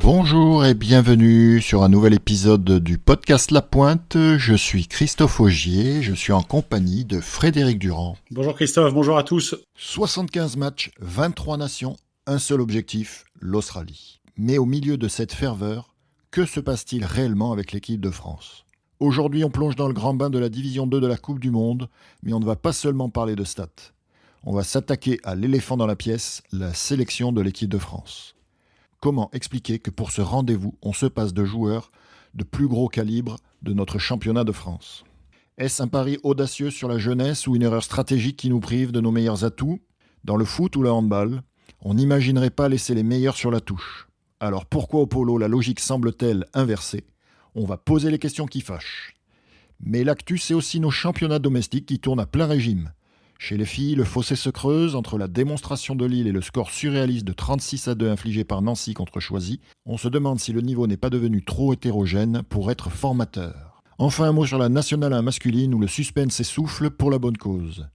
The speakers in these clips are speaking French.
Bonjour et bienvenue sur un nouvel épisode du podcast La Pointe. Je suis Christophe Augier, je suis en compagnie de Frédéric Durand. Bonjour Christophe, bonjour à tous. 75 matchs, 23 nations, un seul objectif, l'Australie. Mais au milieu de cette ferveur, que se passe-t-il réellement avec l'équipe de France ? Aujourd'hui, on plonge dans le grand bain de la Division 2 de la Coupe du Monde, mais on ne va pas seulement parler de stats. On va s'attaquer à l'éléphant dans la pièce, la sélection de l'équipe de France. Comment expliquer que pour ce rendez-vous, on se passe de joueurs de plus gros calibre de notre championnat de France ? Est-ce un pari audacieux sur la jeunesse ou une erreur stratégique qui nous prive de nos meilleurs atouts ? Dans le foot ou le handball, on n'imaginerait pas laisser les meilleurs sur la touche. Alors pourquoi au polo la logique semble-t-elle inversée ? On va poser les questions qui fâchent. Mais l'actu, c'est aussi nos championnats domestiques qui tournent à plein régime. Chez les filles, le fossé se creuse entre la démonstration de Lille et le score surréaliste de 36-2 infligé par Nancy contre Choisy. On se demande si le niveau n'est pas devenu trop hétérogène pour être formateur. Enfin, un mot sur la Nationale 1 masculine où le suspense s'essouffle pour la bonne cause.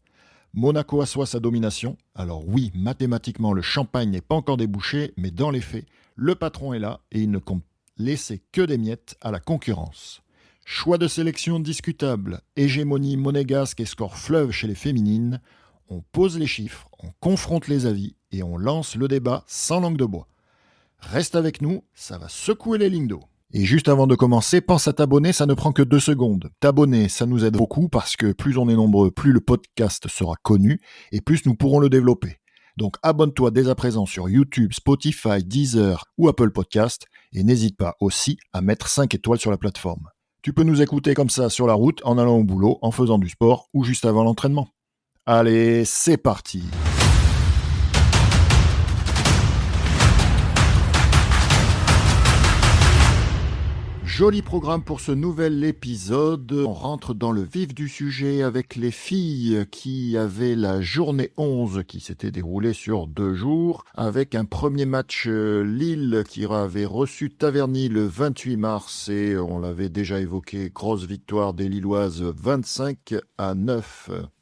Monaco assoit sa domination. Alors oui, mathématiquement, le champagne n'est pas encore débouché, mais dans les faits, le patron est là et il ne compte laisser que des miettes à la concurrence. Choix de sélection discutable, hégémonie monégasque et score fleuve chez les féminines, on pose les chiffres, on confronte les avis et on lance le débat sans langue de bois. Reste avec nous, ça va secouer les lignes d'eau. Et juste avant de commencer, pense à t'abonner, ça ne prend que 2 secondes. T'abonner, ça nous aide beaucoup parce que plus on est nombreux, plus le podcast sera connu et plus nous pourrons le développer. Donc abonne-toi dès à présent sur YouTube, Spotify, Deezer ou Apple Podcast et n'hésite pas aussi à mettre 5 étoiles sur la plateforme. Tu peux nous écouter comme ça sur la route, en allant au boulot, en faisant du sport ou juste avant l'entraînement. Allez, c'est parti! Joli programme pour ce nouvel épisode. On rentre dans le vif du sujet avec les filles qui avaient la journée 11 qui s'était déroulée sur 2 jours, avec un premier match Lille qui avait reçu Taverny le 28 mars et on l'avait déjà évoqué, grosse victoire des Lilloises 25-9.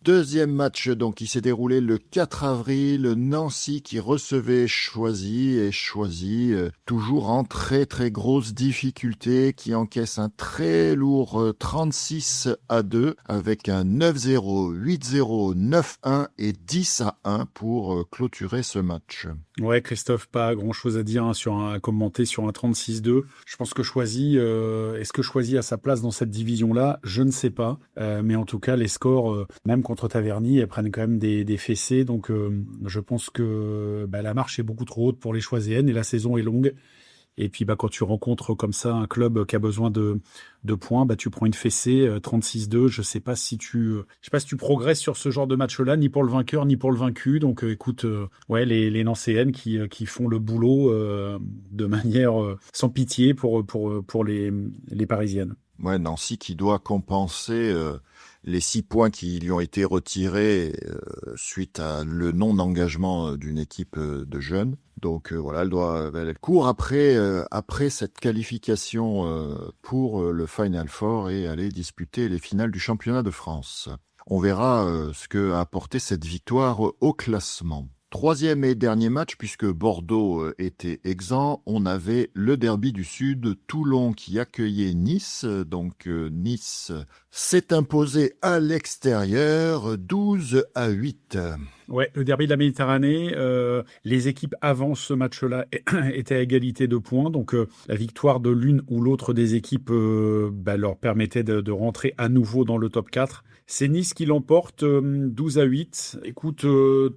Deuxième match donc qui s'est déroulé le 4 avril, Nancy qui recevait Choisy et Choisy toujours en très très grosse difficulté, qui encaisse un très lourd 36-2 avec un 9-0, 8-0, 9-1 et 10-1 pour clôturer ce match. Ouais Christophe, pas grand chose à dire à commenter sur un 36-2. Je pense que Choisy, est-ce que Choisy a sa place dans cette division-là ? Je ne sais pas, mais en tout cas les scores, même contre Taverny, elles prennent quand même des fessées, donc je pense que la marche est beaucoup trop haute pour les Choiséennes et la saison est longue. Et puis quand tu rencontres comme ça un club qui a besoin de points, tu prends une fessée 36-2. Je sais pas si tu progresses sur ce genre de match-là, ni pour le vainqueur ni pour le vaincu. Donc écoute, les Nancéennes qui font le boulot de manière sans pitié pour les Parisiennes. Ouais, Nancy qui doit compenser les 6 points qui lui ont été retirés suite à le non-engagement d'une équipe de jeunes. Donc voilà, elle court après cette qualification pour le Final Four et aller disputer les finales du championnat de France. On verra ce que a apporté cette victoire au classement. Troisième et dernier match, puisque Bordeaux était exempt, on avait le derby du Sud, Toulon qui accueillait Nice. Donc Nice s'est imposé à l'extérieur 12-8. Ouais, le derby de la Méditerranée, les équipes avant ce match-là étaient à égalité de points, donc la victoire de l'une ou l'autre des équipes leur permettait de rentrer à nouveau dans le top 4. C'est Nice qui l'emporte 12-8. Écoute,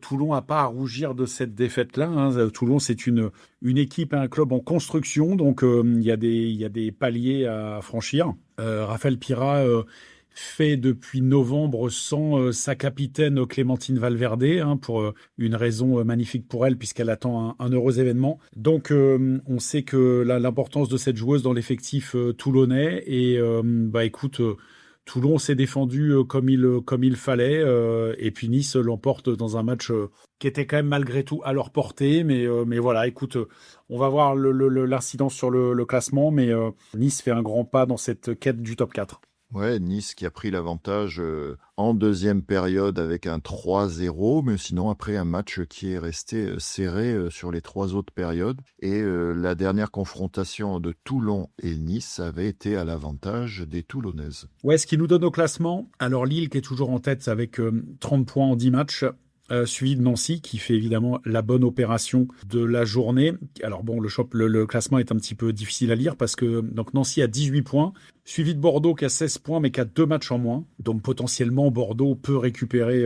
Toulon n'a pas à rougir de cette défaite-là, hein. Toulon, c'est une équipe, un club en construction, donc il y a des paliers à franchir. Raphaël Pira fait depuis novembre sans sa capitaine Clémentine Valverde, pour une raison magnifique pour elle puisqu'elle attend un heureux événement. Donc on sait que l'importance de cette joueuse dans l'effectif toulonnais et écoute, Toulon s'est défendu comme il fallait et puis Nice l'emporte dans un match qui était quand même malgré tout à leur portée, mais voilà, écoute, on va voir l'incidence sur le classement, mais Nice fait un grand pas dans cette quête du top 4. Ouais, Nice qui a pris l'avantage en deuxième période avec un 3-0, mais sinon après un match qui est resté serré sur les 3 autres périodes. Et la dernière confrontation de Toulon et Nice avait été à l'avantage des Toulonnaises. Ouais, ce qui nous donne au classement. Alors Lille qui est toujours en tête avec 30 points en 10 matchs. Suivi de Nancy qui fait évidemment la bonne opération de la journée. Alors bon, le classement est un petit peu difficile à lire parce que donc Nancy a 18 points, suivi de Bordeaux qui a 16 points mais qui a 2 matchs en moins. Donc potentiellement Bordeaux peut récupérer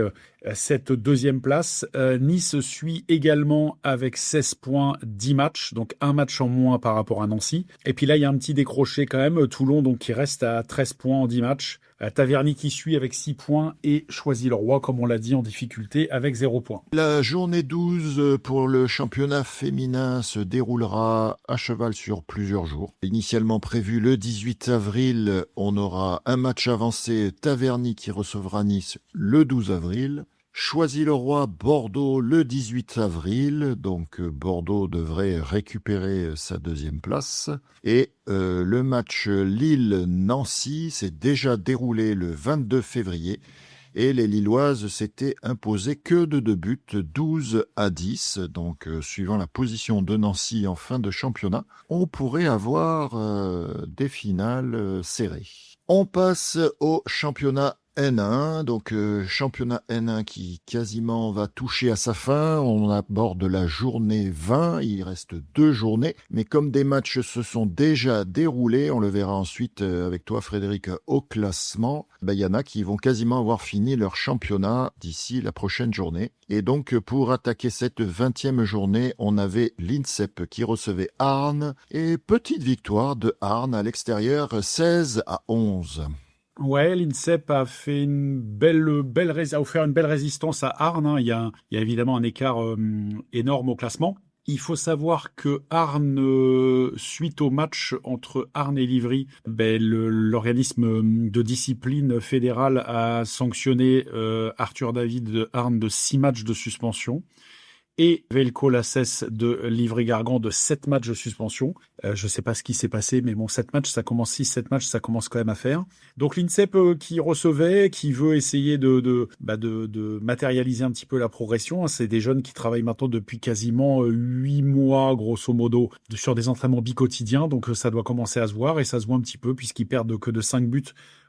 cette deuxième place. Nice suit également avec 16 points, 10 matchs, donc un match en moins par rapport à Nancy. Et puis là, il y a un petit décroché quand même. Toulon donc qui reste à 13 points en 10 matchs. Taverny qui suit avec 6 points et Choisy-le-Roi, comme on l'a dit, en difficulté avec 0 points. La journée 12 pour le championnat féminin se déroulera à cheval sur plusieurs jours. Initialement prévu le 18 avril, on aura un match avancé, Taverny qui recevra Nice le 12 avril. Choisy-le-Roi, Bordeaux le 18 avril, donc Bordeaux devrait récupérer sa deuxième place. Et le match Lille-Nancy s'est déjà déroulé le 22 février et les Lilloises s'étaient imposées que de 2 buts, 12-10. Donc suivant la position de Nancy en fin de championnat, on pourrait avoir des finales serrées. On passe au championnat N1, donc championnat N1 qui quasiment va toucher à sa fin. On aborde la journée 20, il reste 2 journées, mais comme des matchs se sont déjà déroulés, on le verra ensuite avec toi Frédéric au classement, il y en a qui vont quasiment avoir fini leur championnat d'ici la prochaine journée. Et donc pour attaquer cette 20e journée, on avait l'INSEP qui recevait Arnes, et petite victoire de Arnes à l'extérieur 16-11. Ouais, l'INSEP a fait a offert une belle résistance à Arnes, hein. Il y a évidemment un écart énorme au classement. Il faut savoir que Arnes, suite au match entre Arnes et Livry, l'organisme de discipline fédérale a sanctionné Arthur David de Arnes de 6 matchs de suspension. Et Velko Lasses de Livry-Gargan de 7 matchs de suspension. Je sais pas ce qui s'est passé, mais bon, 7 matchs, ça commence 6-7 matchs, ça commence quand même à faire. Donc l'INSEP qui recevait, qui veut essayer de matérialiser un petit peu la progression. C'est des jeunes qui travaillent maintenant depuis quasiment 8 mois, grosso modo, sur des entraînements biquotidiens. Donc ça doit commencer à se voir, et ça se voit un petit peu puisqu'ils perdent que de 5 buts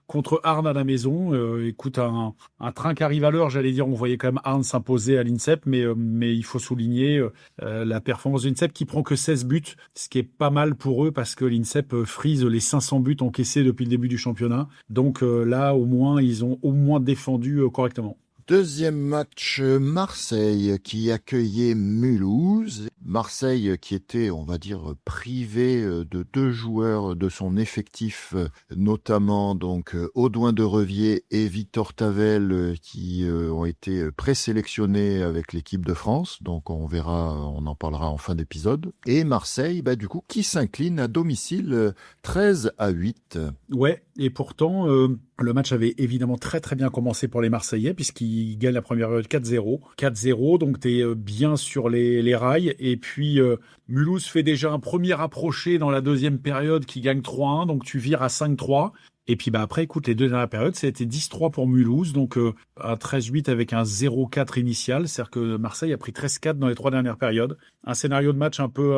contre Arnes à la maison. Écoute, un train qui arrive à l'heure, j'allais dire, on voyait quand même Arnes s'imposer à l'INSEP, mais il faut souligner la performance de l'INSEP qui prend que 16 buts, ce qui est pas mal pour eux parce que l'INSEP frise les 500 buts encaissés depuis le début du championnat. Donc là, au moins, ils ont au moins défendu correctement. Deuxième match, Marseille qui accueillait Mulhouse. Marseille qui était, on va dire, privé de 2 joueurs de son effectif, notamment donc Audouin de Revier et Victor Tavel qui ont été présélectionnés avec l'équipe de France. Donc on verra, on en parlera en fin d'épisode. Et Marseille, du coup, qui s'incline à domicile 13-8. Ouais, et pourtant, le match avait évidemment très très bien commencé pour les Marseillais puisqu'ils gagnent la première période 4-0. 4-0, donc t'es bien sur les rails. Et puis Mulhouse fait déjà un premier approché dans la deuxième période qui gagne 3-1, donc tu vires à 5-3. Et puis après, écoute, les 2 dernières périodes, ça a été 10-3 pour Mulhouse, donc un 13-8 avec un 0-4 initial. C'est-à-dire que Marseille a pris 13-4 dans les 3 dernières périodes. Un scénario de match un peu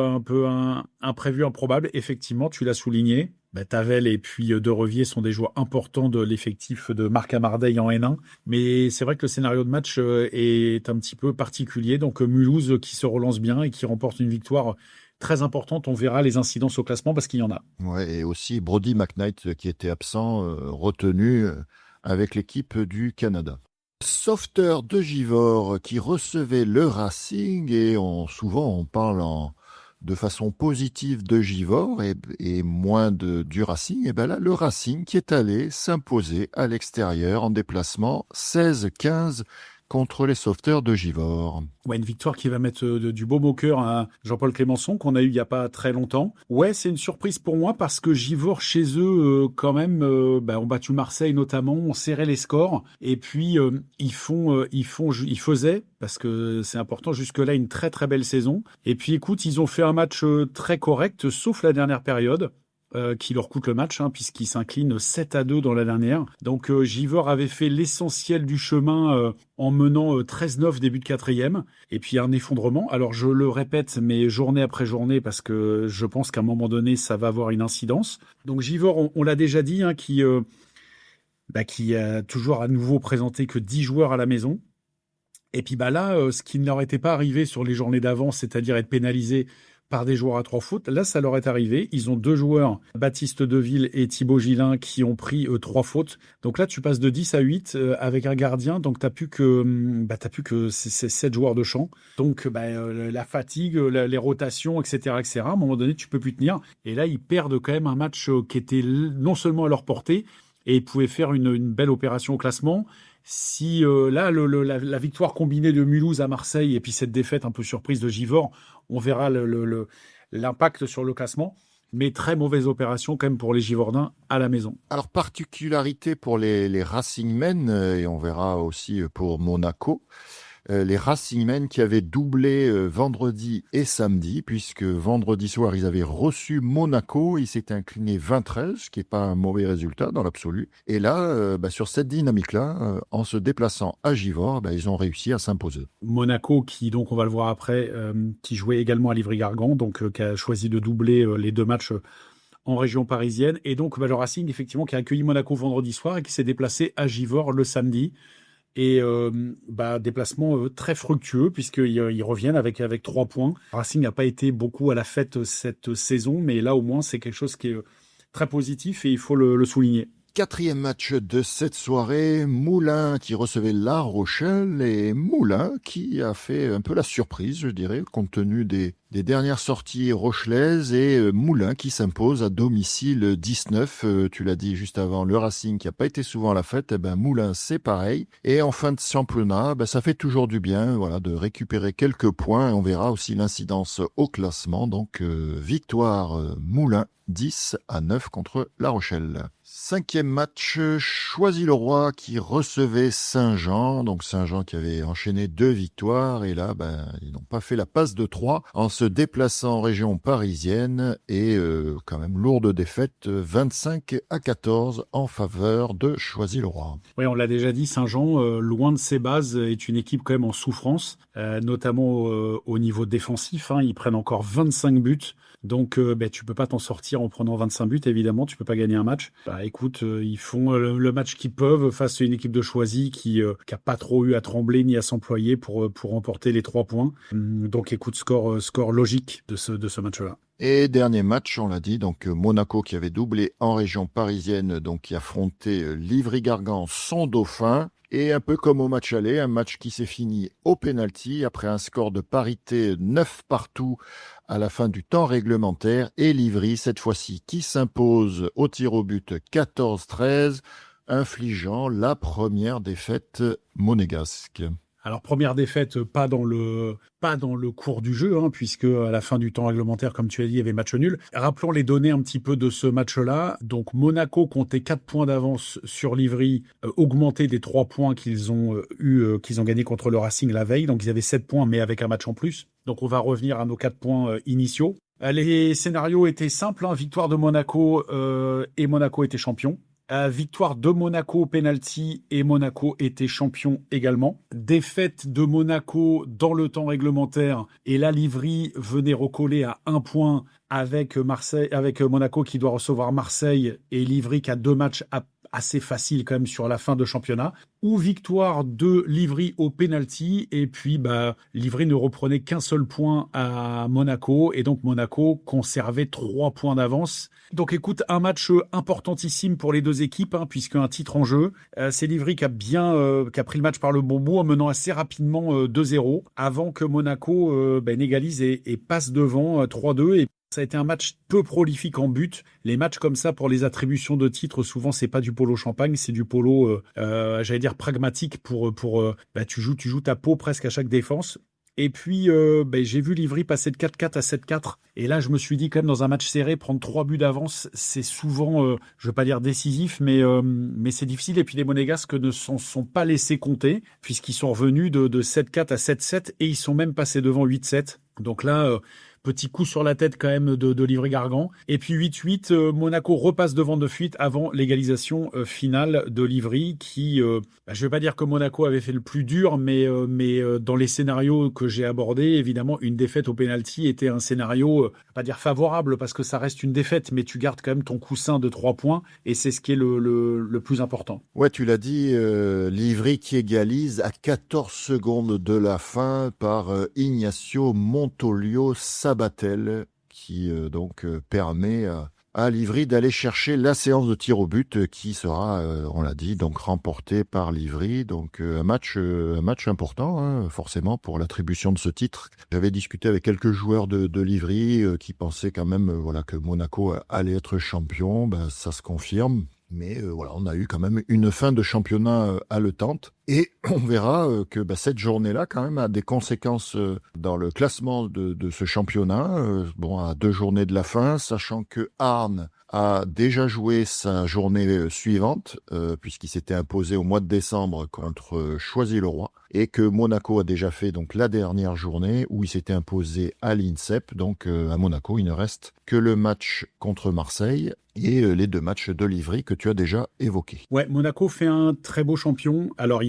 imprévu, improbable. Effectivement, tu l'as souligné. Tavel et puis De Revier sont des joueurs importants de l'effectif de Marc Amardeil en N1. Mais c'est vrai que le scénario de match est un petit peu particulier. Donc Mulhouse qui se relance bien et qui remporte une victoire très importante. On verra les incidences au classement parce qu'il y en a. Ouais, et aussi Brody McKnight qui était absent, retenu avec l'équipe du Canada. Sauveteur de Givors qui recevait le Racing, et souvent on parle de façon positive de Givors et moins du Racing. Et là, le Racing qui est allé s'imposer à l'extérieur en déplacement 16-15 contre les Sauveteurs de Givors. Ouais, une victoire qui va mettre du baume au cœur à Jean-Paul Clémençon, qu'on a eu il y a pas très longtemps. Ouais, c'est une surprise pour moi parce que Givors, chez eux, quand même, ont battu Marseille notamment, ont serré les scores. Et puis, ils faisaient, parce que c'est important, jusque-là, une très très belle saison. Et puis, écoute, ils ont fait un match très correct, sauf la dernière période. qui leur coûte le match, puisqu'ils s'inclinent 7-2 dans la dernière. Donc Givors avait fait l'essentiel du chemin en menant 13-9 début de quatrième, et puis un effondrement. Alors je le répète, mais journée après journée, parce que je pense qu'à un moment donné, ça va avoir une incidence. Donc Givors, on l'a déjà dit, qui a toujours à nouveau présenté que 10 joueurs à la maison. Et puis là, ce qui ne leur était pas arrivé sur les journées d'avant, c'est-à-dire être pénalisé par des joueurs à 3 fautes, là, ça leur est arrivé. Ils ont 2 joueurs, Baptiste Deville et Thibaut Gillin, qui ont pris 3 fautes. Donc là, tu passes de 10 à 8 avec un gardien. Donc t'as plus que 7 joueurs de champ. Donc la fatigue, les rotations, etc., etc. À un moment donné, tu peux plus tenir. Et là, ils perdent quand même un match qui était non seulement à leur portée, et ils pouvaient faire une belle opération au classement. Si la victoire combinée de Mulhouse à Marseille et puis cette défaite un peu surprise de Givors, on verra l'impact sur le classement. Mais très mauvaise opération quand même pour les Givordins à la maison. Alors, particularité pour les Racingmen, et on verra aussi pour Monaco, les Racingmen qui avaient doublé vendredi et samedi, puisque vendredi soir, ils avaient reçu Monaco, ils s'étaient inclinés 20-13, ce qui n'est pas un mauvais résultat dans l'absolu. Et là, sur cette dynamique-là, en se déplaçant à Givors, ils ont réussi à s'imposer. Monaco, qui, donc on va le voir après, qui jouait également à Livry-Gargan, donc qui a choisi de doubler les 2 matchs en région parisienne. Et donc le Racing, effectivement, qui a accueilli Monaco vendredi soir et qui s'est déplacé à Givors le samedi. Et déplacement très fructueux, puisqu'ils reviennent avec 3 points. Racing n'a pas été beaucoup à la fête cette saison, mais là au moins c'est quelque chose qui est très positif et il faut le souligner. 4e match de cette soirée, Moulins qui recevait La Rochelle, et Moulins qui a fait un peu la surprise, je dirais, compte tenu des dernières sorties rochelaises, et Moulins qui s'impose à domicile 19. Tu l'as dit juste avant, le Racing qui n'a pas été souvent à la fête, Moulins c'est pareil. Et en fin de championnat, ça fait toujours du bien de récupérer quelques points. On verra aussi l'incidence au classement. Donc victoire Moulins 10-9 contre La Rochelle. 5e match, Choisy-le-Roi qui recevait Saint-Jean. Donc Saint-Jean qui avait enchaîné 2 victoires, et là ils n'ont pas fait la passe de 3 en se déplaçant en région parisienne, et quand même lourde défaite 25-14 en faveur de Choisy-le-Roi. Oui, on l'a déjà dit, Saint-Jean, loin de ses bases, est une équipe quand même en souffrance, notamment au niveau défensif. Ils prennent encore 25 buts. Donc, tu peux pas t'en sortir en prenant 25 buts, évidemment. Tu peux pas gagner un match. Écoute, ils font le match qu'ils peuvent face à une équipe de Choisy qui a pas trop eu à trembler ni à s'employer pour remporter les 3 points. Donc, écoute, score logique de ce match-là. Et dernier match, on l'a dit, donc Monaco qui avait doublé en région parisienne, donc qui affrontait Livry-Gargan, son dauphin. Et un peu comme au match aller, un match qui s'est fini au pénalty après un score de parité 9 partout à la fin du temps réglementaire. Et Livry, cette fois-ci, qui s'impose au tir au but 14-13, infligeant la première défaite monégasque. Alors, première défaite, pas dans le cours du jeu, puisque à la fin du temps réglementaire, comme tu as dit, il y avait match nul. Rappelons les données un petit peu de ce match-là. Donc, Monaco comptait 4 points d'avance sur Livry, augmenté des 3 points qu'ils ont gagnés contre le Racing la veille. Donc, ils avaient 7 points, mais avec un match en plus. Donc, on va revenir à nos 4 points initiaux. Les scénarios étaient simples, victoire de Monaco, et Monaco était champion. Victoire de Monaco au penalty, et Monaco était champion également. Défaite de Monaco dans le temps réglementaire, et là Livry venait recoller à 1 point avec Monaco qui doit recevoir Marseille, et Livry qui a 2 matchs assez faciles quand même sur la fin de championnat. Ou victoire de Livry au penalty, et puis Livry ne reprenait qu'un seul point à Monaco, et donc Monaco conservait 3 points d'avance. Donc écoute, un match importantissime pour les 2 équipes, puisque un titre en jeu. C'est Livry qui a pris le match par le bon bout en menant assez rapidement 2-0, avant que Monaco n'égalise et passe devant 3-2. Et ça a été un match peu prolifique en but. Les matchs comme ça, pour les attributions de titres, souvent c'est pas du polo champagne, c'est du polo, j'allais dire pragmatique, tu joues ta peau presque à chaque défense. Et puis, j'ai vu Livry passer de 4-4 à 7-4. Et là, je me suis dit, quand même, dans un match serré, prendre 3 buts d'avance, c'est souvent, je veux pas dire décisif, mais c'est difficile. Et puis, les Monégasques ne s'en sont pas laissés compter, puisqu'ils sont revenus de 7-4 à 7-7, et ils sont même passés devant 8-7. Donc là, Petit coup sur la tête quand même de Livry-Gargan. Et puis 8-8, Monaco repasse devant de fuite avant l'égalisation finale de Livry qui, je vais pas dire que Monaco avait fait le plus dur, mais dans les scénarios que j'ai abordés, évidemment, une défaite au pénalty était un scénario, pas dire favorable parce que ça reste une défaite, mais tu gardes quand même ton coussin de 3 points et c'est ce qui est le plus important. Ouais, tu l'as dit, Livry qui égalise à 14 secondes de la fin par Ignacio Montolio Sabatel qui permet à Livry d'aller chercher la séance de tir au but qui sera, on l'a dit, donc remportée par Livry. Donc un match important, hein, forcément, pour l'attribution de ce titre. J'avais discuté avec quelques joueurs de Livry qui pensaient quand même que Monaco allait être champion. Ben, ça se confirme. Mais on a eu quand même une fin de championnat haletante. Et on verra que cette journée-là, quand même, a des conséquences dans le classement de ce championnat. À 2 journées de la fin, sachant que Arnes a déjà joué sa journée suivante, puisqu'il s'était imposé au mois de décembre contre Choisy-le-Roi, et que Monaco a déjà fait donc la dernière journée où il s'était imposé à l'INSEP. Donc à Monaco, il ne reste que le match contre Marseille et les 2 matchs de Livry que tu as déjà évoqués. Ouais, Monaco fait un très beau champion. Alors, il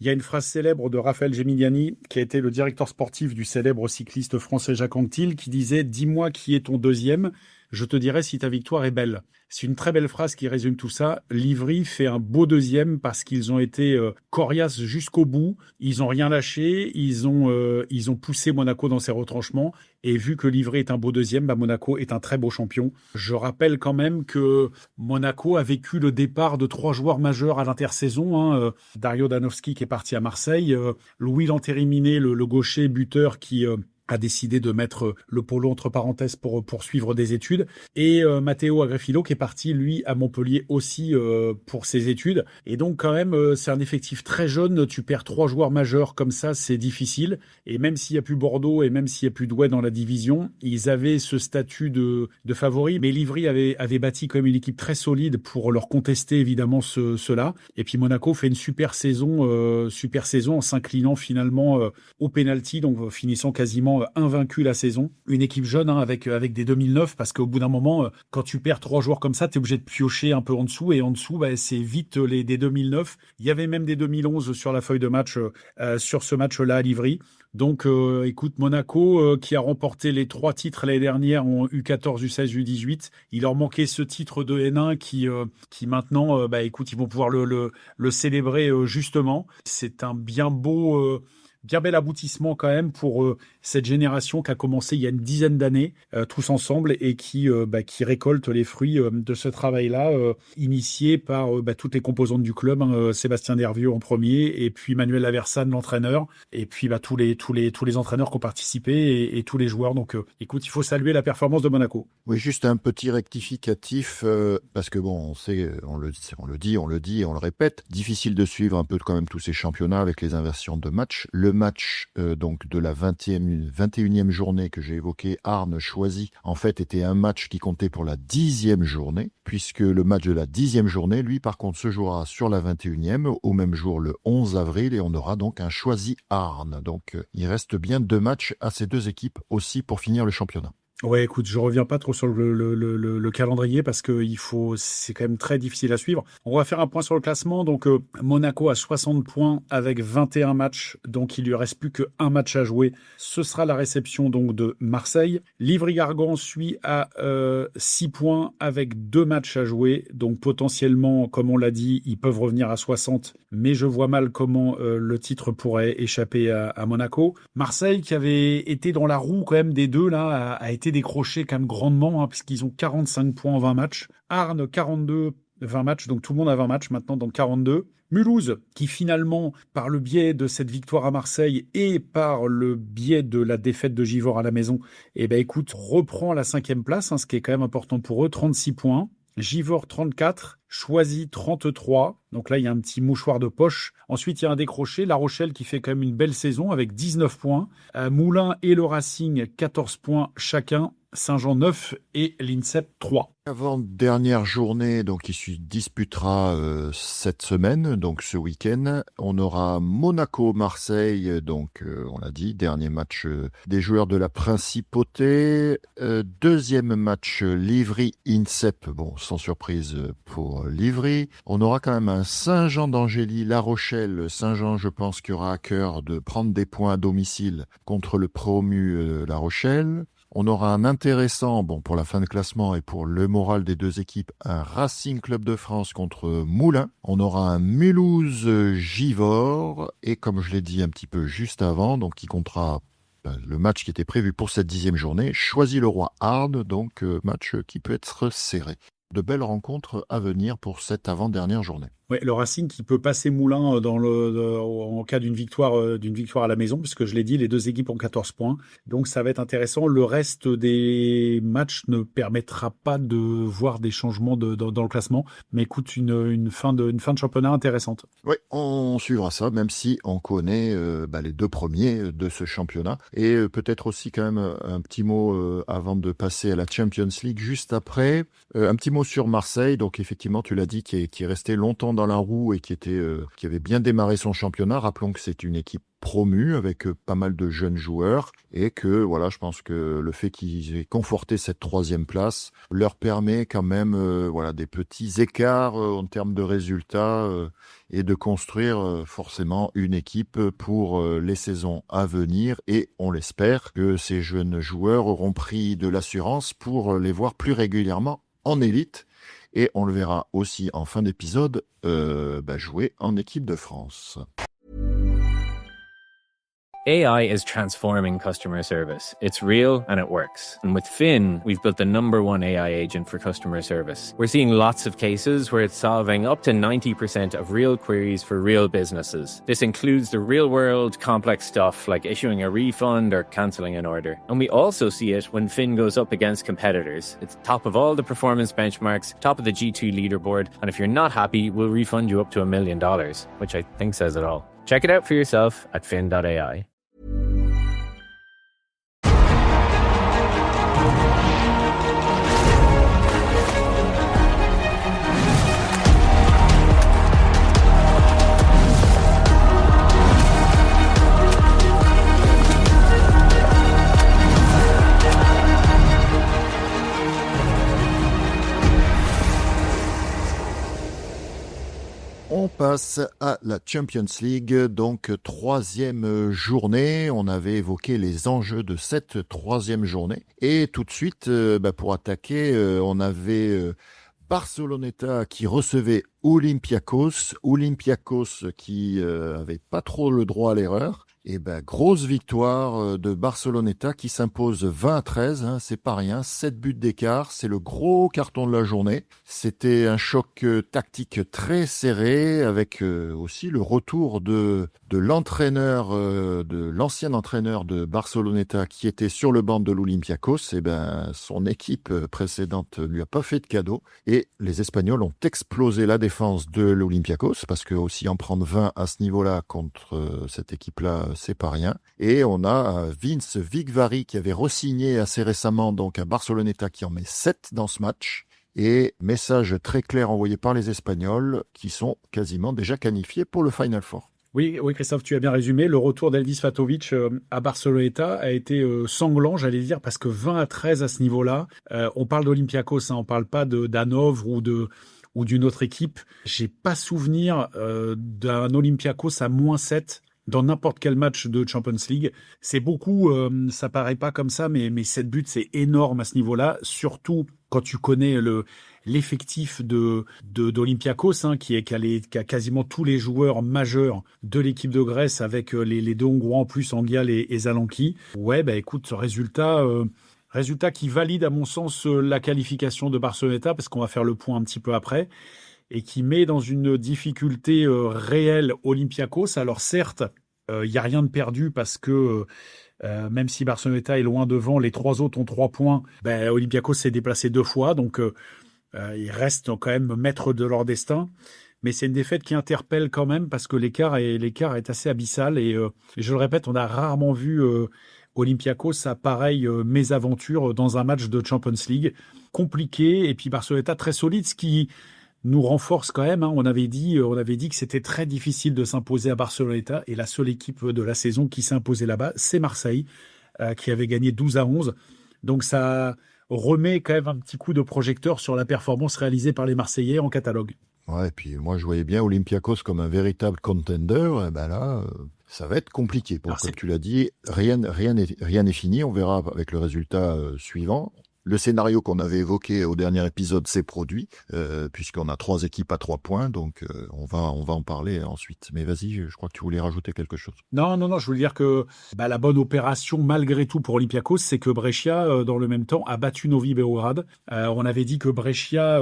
y a une phrase célèbre de Raphaël Gemignani, qui a été le directeur sportif du célèbre cycliste français Jacques Anquetil, qui disait « Dis-moi qui est ton deuxième, je te dirai si ta victoire est belle ». C'est une très belle phrase qui résume tout ça. Livry fait un beau deuxième parce qu'ils ont été coriaces jusqu'au bout. Ils ont rien lâché. Ils ont poussé Monaco dans ses retranchements. Et vu que Livry est un beau deuxième, Monaco est un très beau champion. Je rappelle quand même que Monaco a vécu le départ de 3 joueurs majeurs à l'intersaison. Dario Danowski qui est parti à Marseille. Louis Lanteriminé, le gaucher buteur qui a décidé de mettre le polo entre parenthèses pour poursuivre des études. Et Matteo Agrefilo qui est parti, lui, à Montpellier aussi pour ses études. Et donc, quand même, c'est un effectif très jeune. Tu perds 3 joueurs majeurs comme ça, c'est difficile. Et même s'il n'y a plus Bordeaux et même s'il n'y a plus Douai dans la division, ils avaient ce statut de favori. Mais Livry avait bâti quand même une équipe très solide pour leur contester, évidemment, cela. Et puis, Monaco fait une super saison en s'inclinant finalement au pénalty, donc finissant quasiment invaincu la saison. Une équipe jeune avec des 2009 parce qu'au bout d'un moment, quand tu perds 3 joueurs comme ça, tu es obligé de piocher un peu en dessous et en dessous, c'est vite des 2009. Il y avait même des 2011 sur la feuille de match sur ce match-là à Livry. Donc, écoute, Monaco qui a remporté les 3 titres l'année dernière en U14, U16, U18. Il leur manquait ce titre de N1 qui maintenant, écoute, ils vont pouvoir le célébrer justement. C'est un bien bel aboutissement quand même pour cette génération qui a commencé il y a une dizaine d'années tous ensemble et qui récolte les fruits de ce travail-là initié par toutes les composantes du club, Sébastien Dervieux en premier et puis Manuel Laversane l'entraîneur et puis tous les entraîneurs qui ont participé et tous les joueurs. Donc écoute, il faut saluer la performance de Monaco. Oui, juste un petit rectificatif parce que on sait, on le dit et on le répète, difficile de suivre un peu quand même tous ces championnats avec les inversions de matchs. Le match donc de la 21e journée que j'ai évoqué, Arnes-Choisy, en fait était un match qui comptait pour la 10e journée, puisque le match de la 10e journée, lui par contre se jouera sur la 21e, au même jour le 11 avril, et on aura donc un Choisy-Arnes. Donc il reste bien 2 matchs à ces 2 équipes aussi pour finir le championnat. Ouais, écoute, je reviens pas trop sur le calendrier parce que c'est quand même très difficile à suivre. On va faire un point sur le classement. Donc, Monaco a 60 points avec 21 matchs. Donc, il lui reste plus qu'un match à jouer. Ce sera la réception, donc, de Marseille. Livry-Gargan suit à 6 points avec 2 matchs à jouer. Donc, potentiellement, comme on l'a dit, ils peuvent revenir à 60. Mais je vois mal comment le titre pourrait échapper à Monaco. Marseille, qui avait été dans la roue quand même des deux, là, a été décroché quand même grandement, puisqu'ils ont 45 points en 20 matchs. Arnes, 42, 20 matchs, donc tout le monde a 20 matchs maintenant, donc 42. Mulhouse, qui finalement, par le biais de cette victoire à Marseille et par le biais de la défaite de Givors à la maison, écoute, reprend la 5e place, ce qui est quand même important pour eux, 36 points. Givors 34, Choisy 33. Donc là, il y a un petit mouchoir de poche. Ensuite, il y a un décroché. La Rochelle qui fait quand même une belle saison avec 19 points. Moulins et le Racing, 14 points chacun. Saint-Jean 9 et l'INSEP 3. Avant-dernière journée, donc qui se disputera cette semaine, donc ce week-end, on aura Monaco-Marseille, donc on l'a dit, dernier match des joueurs de la Principauté. Deuxième match Livry-INSEP, bon, sans surprise pour Livry. On aura quand même un Saint-Jean d'Angély-La Rochelle. Saint-Jean, je pense qu'il y aura à cœur de prendre des points à domicile contre le promu La Rochelle. On aura un intéressant, bon, pour la fin de classement et pour le moral des deux équipes, un Racing Club de France contre Moulins. On aura un Mulhouse-Givors et comme je l'ai dit un petit peu juste avant, donc qui comptera le match qui était prévu pour cette 10e journée, Choisy-le-Roi-Ardes, donc match qui peut être serré. De belles rencontres à venir pour cette avant-dernière journée. Ouais, le Racing qui peut passer Moulins en cas d'une victoire à la maison, puisque je l'ai dit, les deux équipes ont 14 points. Donc ça va être intéressant. Le reste des matchs ne permettra pas de voir des changements dans le classement. Mais écoute, une fin de championnat intéressante. Oui, on suivra ça, même si on connaît les deux premiers de ce championnat. Et peut-être aussi quand même un petit mot avant de passer à la Champions League juste après. Un petit mot sur Marseille. Donc effectivement, tu l'as dit, qui est resté longtemps dans la roue et qui avait bien démarré son championnat. Rappelons que c'est une équipe promue avec pas mal de jeunes joueurs et que voilà, je pense que le fait qu'ils aient conforté cette 3e place leur permet quand même des petits écarts en termes de résultats et de construire forcément une équipe pour les saisons à venir et on l'espère que ces jeunes joueurs auront pris de l'assurance pour les voir plus régulièrement en élite. Et on le verra aussi en fin d'épisode jouer en équipe de France. AI is transforming customer service. It's real and it works. And with Finn, we've built the #1 AI agent for customer service. We're seeing lots of cases where it's solving up to 90% of real queries for real businesses. This includes the real-world complex stuff like issuing a refund or cancelling an order. And we also see it when Finn goes up against competitors. It's top of all the performance benchmarks, top of the G2 leaderboard, and if you're not happy, we'll refund you up to $1 million, which I think says it all. Check it out for yourself at fin.ai. On passe à la Champions League, donc 3e journée. On avait évoqué les enjeux de cette 3e journée. Et tout de suite, pour attaquer, on avait Barceloneta qui recevait Olympiakos. Olympiakos qui avait pas trop le droit à l'erreur. Et grosse victoire de Barceloneta qui s'impose 20-13, c'est pas rien, 7 buts d'écart, c'est le gros carton de la journée. C'était un choc tactique très serré avec aussi le retour de l'entraîneur, de l'ancien entraîneur de Barceloneta qui était sur le banc de l'Olympiakos. Et son équipe précédente lui a pas fait de cadeau et les Espagnols ont explosé la défense de l'Olympiakos parce que aussi en prendre 20 à ce niveau-là contre cette équipe-là, c'est pas rien. Et on a Vince Vigvari qui avait re-signé assez récemment donc à Barceloneta qui en met 7 dans ce match. Et message très clair envoyé par les Espagnols qui sont quasiment déjà qualifiés pour le Final Four. Oui, Christophe, tu as bien résumé. Le retour d'Elvis Fatovic à Barceloneta a été sanglant, j'allais dire, parce que 20-13 à ce niveau-là. On parle d'Olympiakos, on parle pas d'Hanovre ou d'une autre équipe. J'ai pas souvenir d'un Olympiakos à -7 dans n'importe quel match de Champions League. C'est beaucoup, ça paraît pas comme ça, mais 7 buts, c'est énorme à ce niveau-là, surtout quand tu connais l'effectif d'Olympiakos, qui a quasiment tous les joueurs majeurs de l'équipe de Grèce avec les deux Hongrois en plus, Angial et Zalanki. Ouais, écoute, ce résultat qui valide à mon sens la qualification de Barceloneta, parce qu'on va faire le point un petit peu après, et qui met dans une difficulté réelle Olympiakos. Alors certes, il n'y a rien de perdu parce que même si Barceloneta est loin devant, les 3 autres ont 3 points. Olympiakos s'est déplacé 2 fois, donc ils restent quand même maîtres de leur destin. Mais c'est une défaite qui interpelle quand même parce que l'écart est assez abyssal. Et je le répète, on a rarement vu Olympiakos a pareil mésaventure dans un match de Champions League compliqué, et puis Barcelona très solide, ce qui nous renforce quand même. On avait dit que c'était très difficile de s'imposer à Barcelona, et la seule équipe de la saison qui s'est imposée là-bas, c'est Marseille, qui avait gagné 12-11. Donc ça remet quand même un petit coup de projecteur sur la performance réalisée par les Marseillais en catalogue. Ouais, et puis moi je voyais bien Olympiakos comme un véritable contender. Et ben là, ça va être compliqué. Comme tu l'as dit, rien n'est fini. On verra avec le résultat suivant. Le scénario qu'on avait évoqué au dernier épisode s'est produit, puisqu'on a 3 équipes à 3 points, donc on va en parler ensuite. Mais vas-y, je crois que tu voulais rajouter quelque chose. Non, je voulais dire que la bonne opération malgré tout pour Olympiakos, c'est que Brescia, dans le même temps, a battu Novi Beograd. On avait dit que Brescia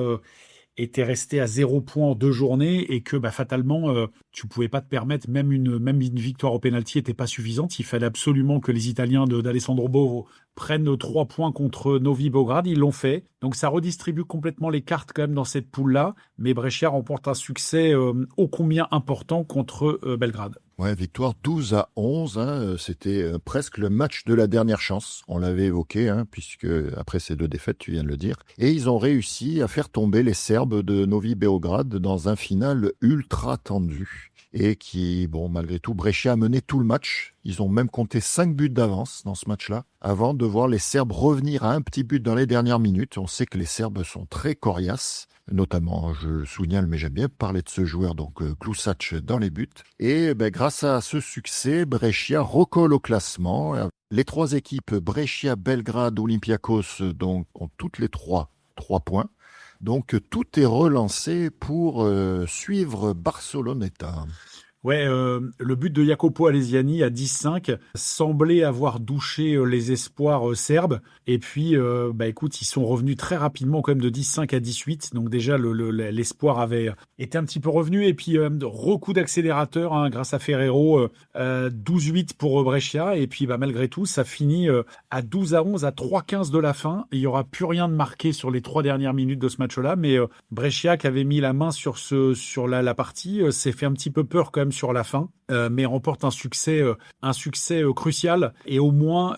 était resté à 0 points en 2 journées, et que fatalement, tu pouvais pas te permettre, même une victoire au pénalty était pas suffisante. Il fallait absolument que les Italiens d'Alessandro Bovo prennent 3 points contre Novi Beograd. Ils l'ont fait. Donc ça redistribue complètement les cartes quand même dans cette poule-là. Mais Brescia remporte un succès ô combien important contre Belgrade. Ouais, victoire 12-11, c'était presque le match de la dernière chance. On l'avait évoqué, puisque après ces 2 défaites, tu viens de le dire. Et ils ont réussi à faire tomber les Serbes de Novi Beograd dans un final ultra tendu. Et qui, malgré tout, Brescia a mené tout le match. Ils ont même compté 5 buts d'avance dans ce match-là, avant de voir les Serbes revenir à un petit but dans les dernières minutes. On sait que les Serbes sont très coriaces. Notamment, je le souligne, mais j'aime bien parler de ce joueur, donc Klusac dans les buts. Et grâce à ce succès, Brescia recolle au classement. Les 3 équipes, Brescia, Belgrade, Olympiakos, donc, ont toutes les 3 points. Donc tout est relancé pour suivre Barceloneta. Ouais, le but de Jacopo Alesiani à 10-5 semblait avoir douché les espoirs serbes. Et puis, écoute, ils sont revenus très rapidement quand même de 10-5 à 18. Donc déjà, l'espoir avait été un petit peu revenu. Et puis, recoup d'accélérateur grâce à Ferrero, 12-8 pour Brescia. Et puis, malgré tout, ça finit à 12-11, à 3-15 de la fin. Il n'y aura plus rien de marqué sur les 3 dernières minutes de ce match-là. Mais Brescia, qui avait mis la main sur la partie, s'est fait un petit peu peur quand même sur la fin, mais remporte un succès crucial, et au moins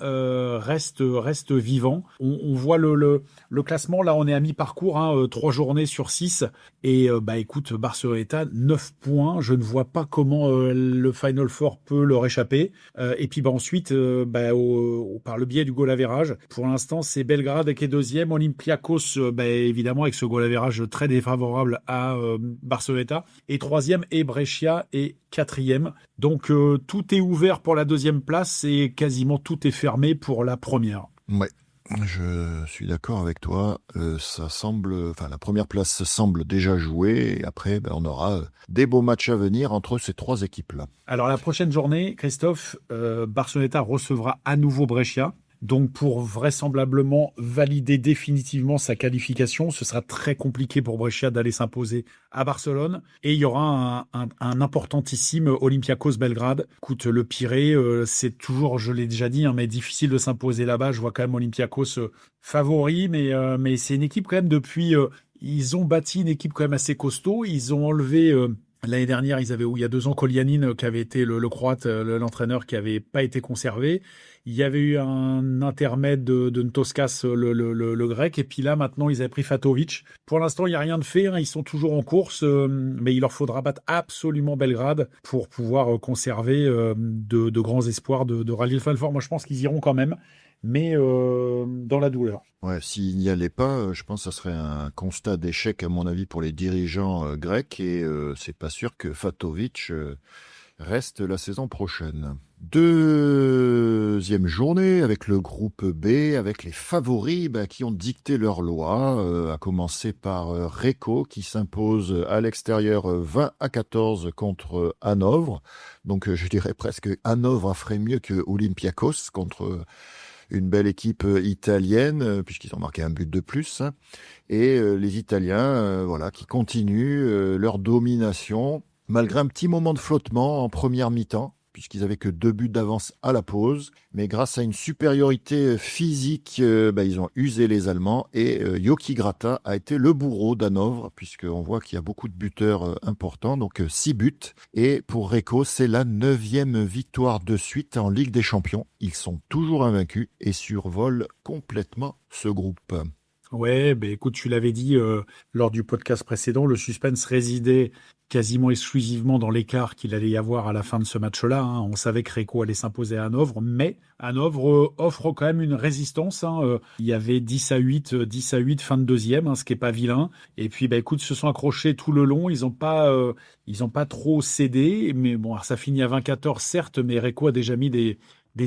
reste vivant. On voit le classement, là on est à mi-parcours, 3 journées sur 6, et écoute, Barcelona 9 points, je ne vois pas comment le Final Four peut leur échapper. Et puis ensuite, par le biais du goal average, pour l'instant c'est Belgrade qui est 2e, Olympiakos évidemment avec ce goal average très défavorable à Barcelona, et 3e, et Brescia est 4e. Donc tout est ouvert pour la 2e place, et quasiment tout est fermé pour la première. Ouais, je suis d'accord avec toi. La première place semble déjà jouée, et après on aura des beaux matchs à venir entre ces 3 équipes-là. Alors la prochaine journée, Christophe, Barcelona recevra à nouveau Brescia. Donc pour vraisemblablement valider définitivement sa qualification, ce sera très compliqué pour Brescia d'aller s'imposer à Barcelone. Et il y aura un importantissime Olympiakos Belgrade. Écoute, le Pirée, c'est toujours, je l'ai déjà dit, mais difficile de s'imposer là-bas. Je vois quand même Olympiakos favori, mais c'est une équipe quand même depuis... ils ont bâti une équipe quand même assez costaud. Ils ont enlevé... L'année dernière, il y a 2 ans, Kolianin, qui avait été le Croate, l'entraîneur, qui avait pas été conservé. Il y avait eu un intermède de Ntoskas, le Grec. Et puis là, maintenant, ils avaient pris Fatovic. Pour l'instant, il n'y a rien de fait. Ils sont toujours en course. Mais il leur faudra battre absolument Belgrade pour pouvoir conserver de grands espoirs de rallier le Final Four. Moi, je pense qu'ils iront quand même, mais dans la douleur. Ouais, s'il n'y allait pas, je pense que ça serait un constat d'échec, à mon avis, pour les dirigeants grecs, et c'est pas sûr que Fatovic reste la saison prochaine. 2e journée avec le groupe B, avec les favoris qui ont dicté leur loi, à commencer par Reco qui s'impose à l'extérieur 20-14 contre Hanovre. Donc je dirais presque Hanovre ferait mieux que Olympiakos contre une belle équipe italienne, puisqu'ils ont marqué un but de plus. Et les Italiens qui continuent leur domination, malgré un petit moment de flottement en première mi-temps, puisqu'ils avaient que 2 buts d'avance à la pause. Mais grâce à une supériorité physique, ils ont usé les Allemands et Yoki Grata a été le bourreau d'Hanovre, puisqu'on voit qu'il y a beaucoup de buteurs importants, donc 6 buts. Et pour Reco, c'est la 9e victoire de suite en Ligue des Champions. Ils sont toujours invaincus et survolent complètement ce groupe. Ouais, écoute, tu l'avais dit lors du podcast précédent, le suspense résidait quasiment exclusivement dans l'écart qu'il allait y avoir à la fin de ce match-là. On savait que Reco allait s'imposer à Hanovre, mais Hanovre offre quand même une résistance. Il y avait 10-8, fin de deuxième, ce qui est pas vilain. Et puis, écoute, se sont accrochés tout le long. Ils ont pas trop cédé, mais bon, alors, ça finit à 20-14, certes, mais Reco a déjà mis des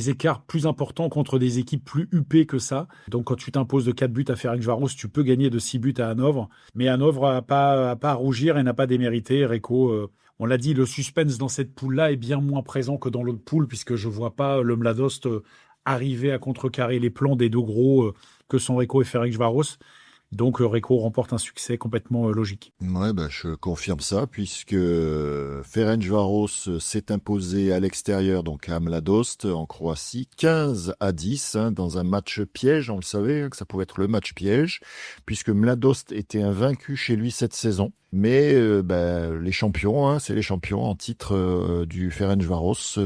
écarts plus importants contre des équipes plus huppées que ça. Donc, quand tu t'imposes de 4 buts à Ferencváros, tu peux gagner de 6 buts à Hanovre. Mais Hanovre n'a pas à rougir et n'a pas démérité. Reco, on l'a dit, le suspense dans cette poule-là est bien moins présent que dans l'autre poule, puisque je ne vois pas le Mladost arriver à contrecarrer les plans des deux gros que sont Reco et Ferencváros. Donc, Reco remporte un succès complètement logique. Ouais, je confirme ça, puisque Ferencváros s'est imposé à l'extérieur, donc à Mladost, en Croatie, 15-10, dans un match piège. On le savait, que ça pouvait être le match piège, puisque Mladost était invaincu chez lui cette saison. Mais les champions, c'est les champions en titre du Ferencváros,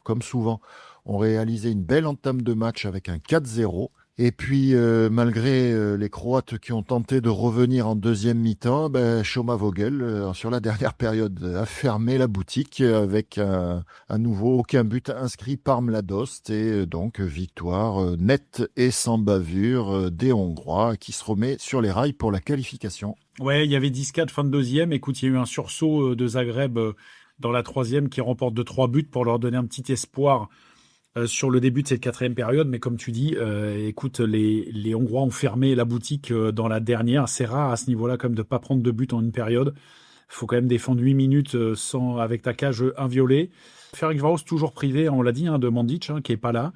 comme souvent, ont réalisé une belle entame de match avec un 4-0. Et puis, malgré les Croates qui ont tenté de revenir en deuxième mi-temps, Choma Vogel, sur la dernière période, a fermé la boutique avec à nouveau aucun but inscrit par Mladost. Et donc, victoire nette et sans bavure des Hongrois qui se remet sur les rails pour la qualification. Ouais, il y avait 10-4 fin de deuxième. Écoute, il y a eu un sursaut de Zagreb dans la troisième qui remporte de 3 buts pour leur donner un petit espoir sur le début de cette quatrième période, mais comme tu dis, écoute, les Hongrois ont fermé la boutique dans la dernière. C'est rare à ce niveau-là comme de pas prendre de but en une période. Il faut quand même défendre 8 minutes avec ta cage inviolée. Ferencváros toujours privé, on l'a dit, de Mandic, qui est pas là.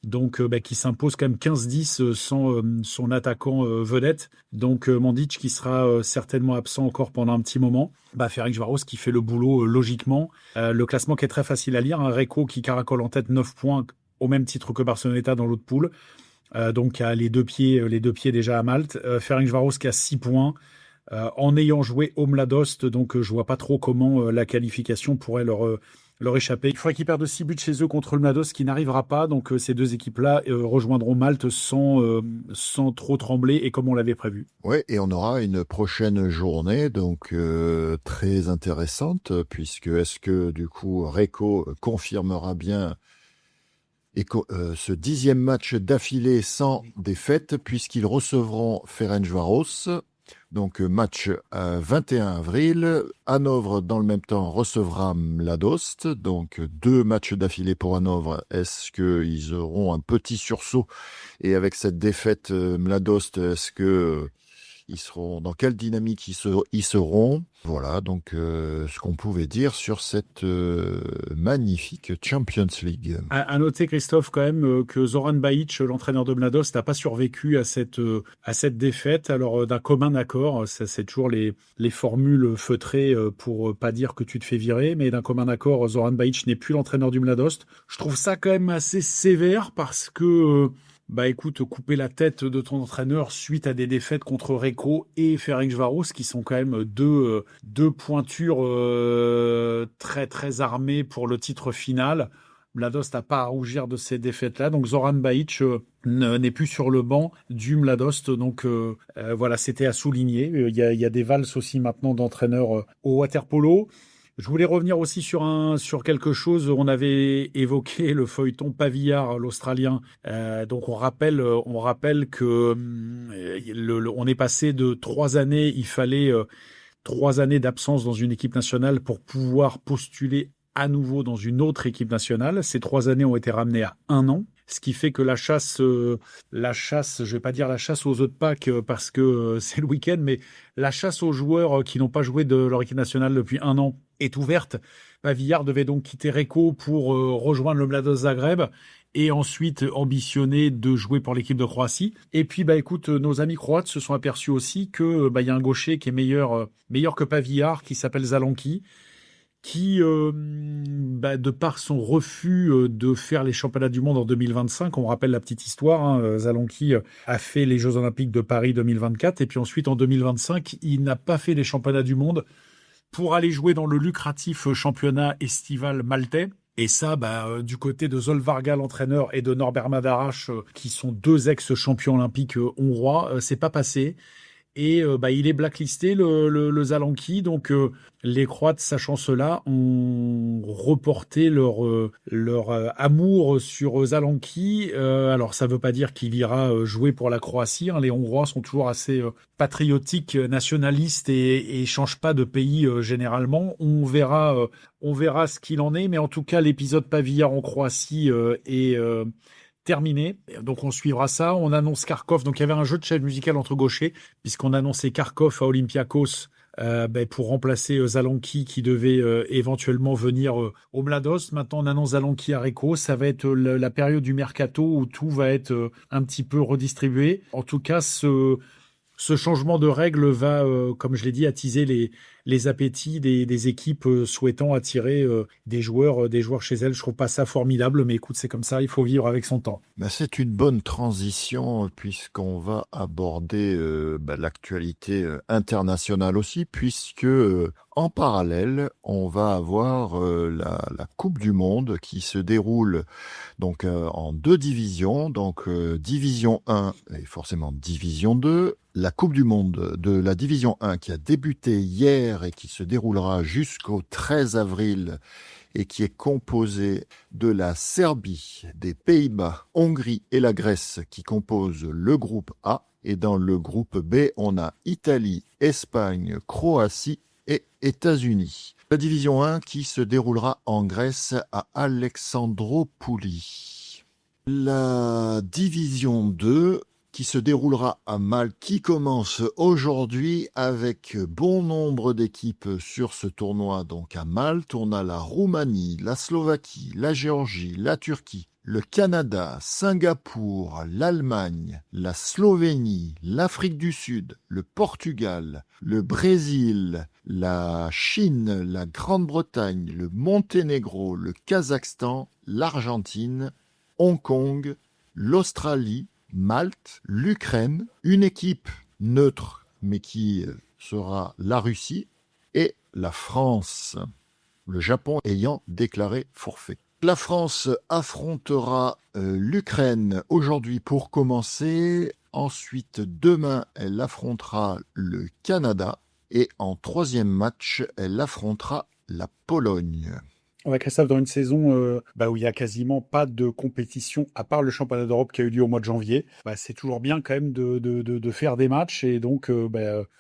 Donc, qui s'impose quand même 15-10 sans son attaquant vedette. Donc, Mandic qui sera certainement absent encore pendant un petit moment. Ferencváros qui fait le boulot logiquement. Le classement qui est très facile à lire. Reco qui caracole en tête 9 points au même titre que Barceloneta dans l'autre poule. Donc, a les deux pieds déjà à Malte. Ferencváros qui a 6 points. En ayant joué au Mladost, donc je vois pas trop comment la qualification pourrait leur échapper. Il faudrait qu'ils perdent 6 buts chez eux contre le Mladost, ce qui n'arrivera pas. Donc ces deux équipes-là rejoindront Malte sans trop trembler et comme on l'avait prévu. Oui, et on aura une prochaine journée, donc très intéressante, puisque est-ce que du coup Reco confirmera bien ce 10e match d'affilée sans défaite, puisqu'ils recevront Ferencváros. Donc match 21 avril, Hanovre dans le même temps recevra Mladost, donc 2 matchs d'affilée pour Hanovre. Est-ce qu'ils auront un petit sursaut? Et avec cette défaite Mladost, est-ce que ils seront dans quelle dynamique ils seront? Voilà donc ce qu'on pouvait dire sur cette magnifique Champions League. À noter, Christophe, quand même, que Zoran Bajic, l'entraîneur de Mladost, n'a pas survécu à cette défaite. Alors, d'un commun accord, ça, c'est toujours les formules feutrées pour pas dire que tu te fais virer, mais d'un commun accord, Zoran Bajic n'est plus l'entraîneur du Mladost. Je trouve ça quand même assez sévère parce que... écoute, couper la tête de ton entraîneur suite à des défaites contre Reco et Ferencváros, qui sont quand même deux pointures très très armées pour le titre final. Mladost n'a pas à rougir de ces défaites-là. Donc Zoran Bajic n'est plus sur le banc du Mladost. Donc voilà, c'était à souligner. Il y a des valses aussi maintenant d'entraîneurs au water-polo. Je voulais revenir aussi sur quelque chose. On avait évoqué le feuilleton Pavillard, l'Australien. Donc on rappelle que on est passé de 3 années. Il fallait 3 années d'absence dans une équipe nationale pour pouvoir postuler à nouveau dans une autre équipe nationale. Ces 3 années ont été ramenées à 1 an. Ce qui fait que la chasse, je vais pas dire la chasse aux œufs de Pâques parce que c'est le week-end, mais la chasse aux joueurs qui n'ont pas joué de leur équipe nationale depuis 1 an est ouverte. Pavillard devait donc quitter Reco pour rejoindre le Mladost Zagreb et ensuite ambitionner de jouer pour l'équipe de Croatie. Et puis, écoute, nos amis croates se sont aperçus aussi que y a un gaucher qui est meilleur que Pavillard, qui s'appelle Zalanki, qui, de par son refus de faire les championnats du monde en 2025, on rappelle la petite histoire, hein, Zalanki a fait les Jeux Olympiques de Paris 2024, et puis ensuite en 2025, il n'a pas fait les championnats du monde pour aller jouer dans le lucratif championnat estival maltais. Et ça, du côté de Zolvarga, l'entraîneur, et de Norbert Madarache, qui sont deux ex-champions olympiques hongrois, c'est pas passé. Et il est blacklisté, le Zalanki. Donc, les Croates, sachant cela, ont reporté leur amour sur Zalanki. Alors, ça ne veut pas dire qu'il ira jouer pour la Croatie, hein. Les Hongrois sont toujours assez patriotiques, nationalistes et changent pas de pays généralement. On verra ce qu'il en est. Mais en tout cas, l'épisode Pavillard en Croatie est terminé. Donc on suivra ça. On annonce Kharkov. Donc il y avait un jeu de chaises musicales entre gauchers, puisqu'on annonçait Kharkov à Olympiakos pour remplacer Zalanki qui devait éventuellement venir au Mladost. Maintenant on annonce Zalanki à Reko. Ça va être la période du mercato où tout va être un petit peu redistribué. En tout cas, ce changement de règle va, comme je l'ai dit, attiser les appétits des équipes souhaitant attirer des joueurs chez elles. Je trouve pas ça formidable, mais écoute, c'est comme ça, il faut vivre avec son temps. C'est une bonne transition puisqu'on va aborder l'actualité internationale aussi, puisque en parallèle, on va avoir la Coupe du Monde qui se déroule donc en deux divisions, donc Division 1 et forcément Division 2. La Coupe du Monde de la Division 1 qui a débuté hier et qui se déroulera jusqu'au 13 avril et qui est composée de la Serbie, des Pays-Bas, Hongrie et la Grèce qui composent le groupe A. Et dans le groupe B, on a Italie, Espagne, Croatie et États-Unis. La Division 1 qui se déroulera en Grèce à Alexandroupoli. La Division 2 qui se déroulera à Malte, qui commence aujourd'hui avec bon nombre d'équipes sur ce tournoi. Donc à Malte, on a la Roumanie, la Slovaquie, la Géorgie, la Turquie, le Canada, Singapour, l'Allemagne, la Slovénie, l'Afrique du Sud, le Portugal, le Brésil, la Chine, la Grande-Bretagne, le Monténégro, le Kazakhstan, l'Argentine, Hong Kong, l'Australie, Malte, l'Ukraine, une équipe neutre, mais qui sera la Russie, et la France, le Japon ayant déclaré forfait. La France affrontera l'Ukraine aujourd'hui pour commencer. Ensuite, demain, elle affrontera le Canada. Et en troisième match, elle affrontera la Pologne. On va Christophe dans une saison où il y a quasiment pas de compétition à part le championnat d'Europe qui a eu lieu au mois de janvier. C'est toujours bien quand même de faire des matchs et donc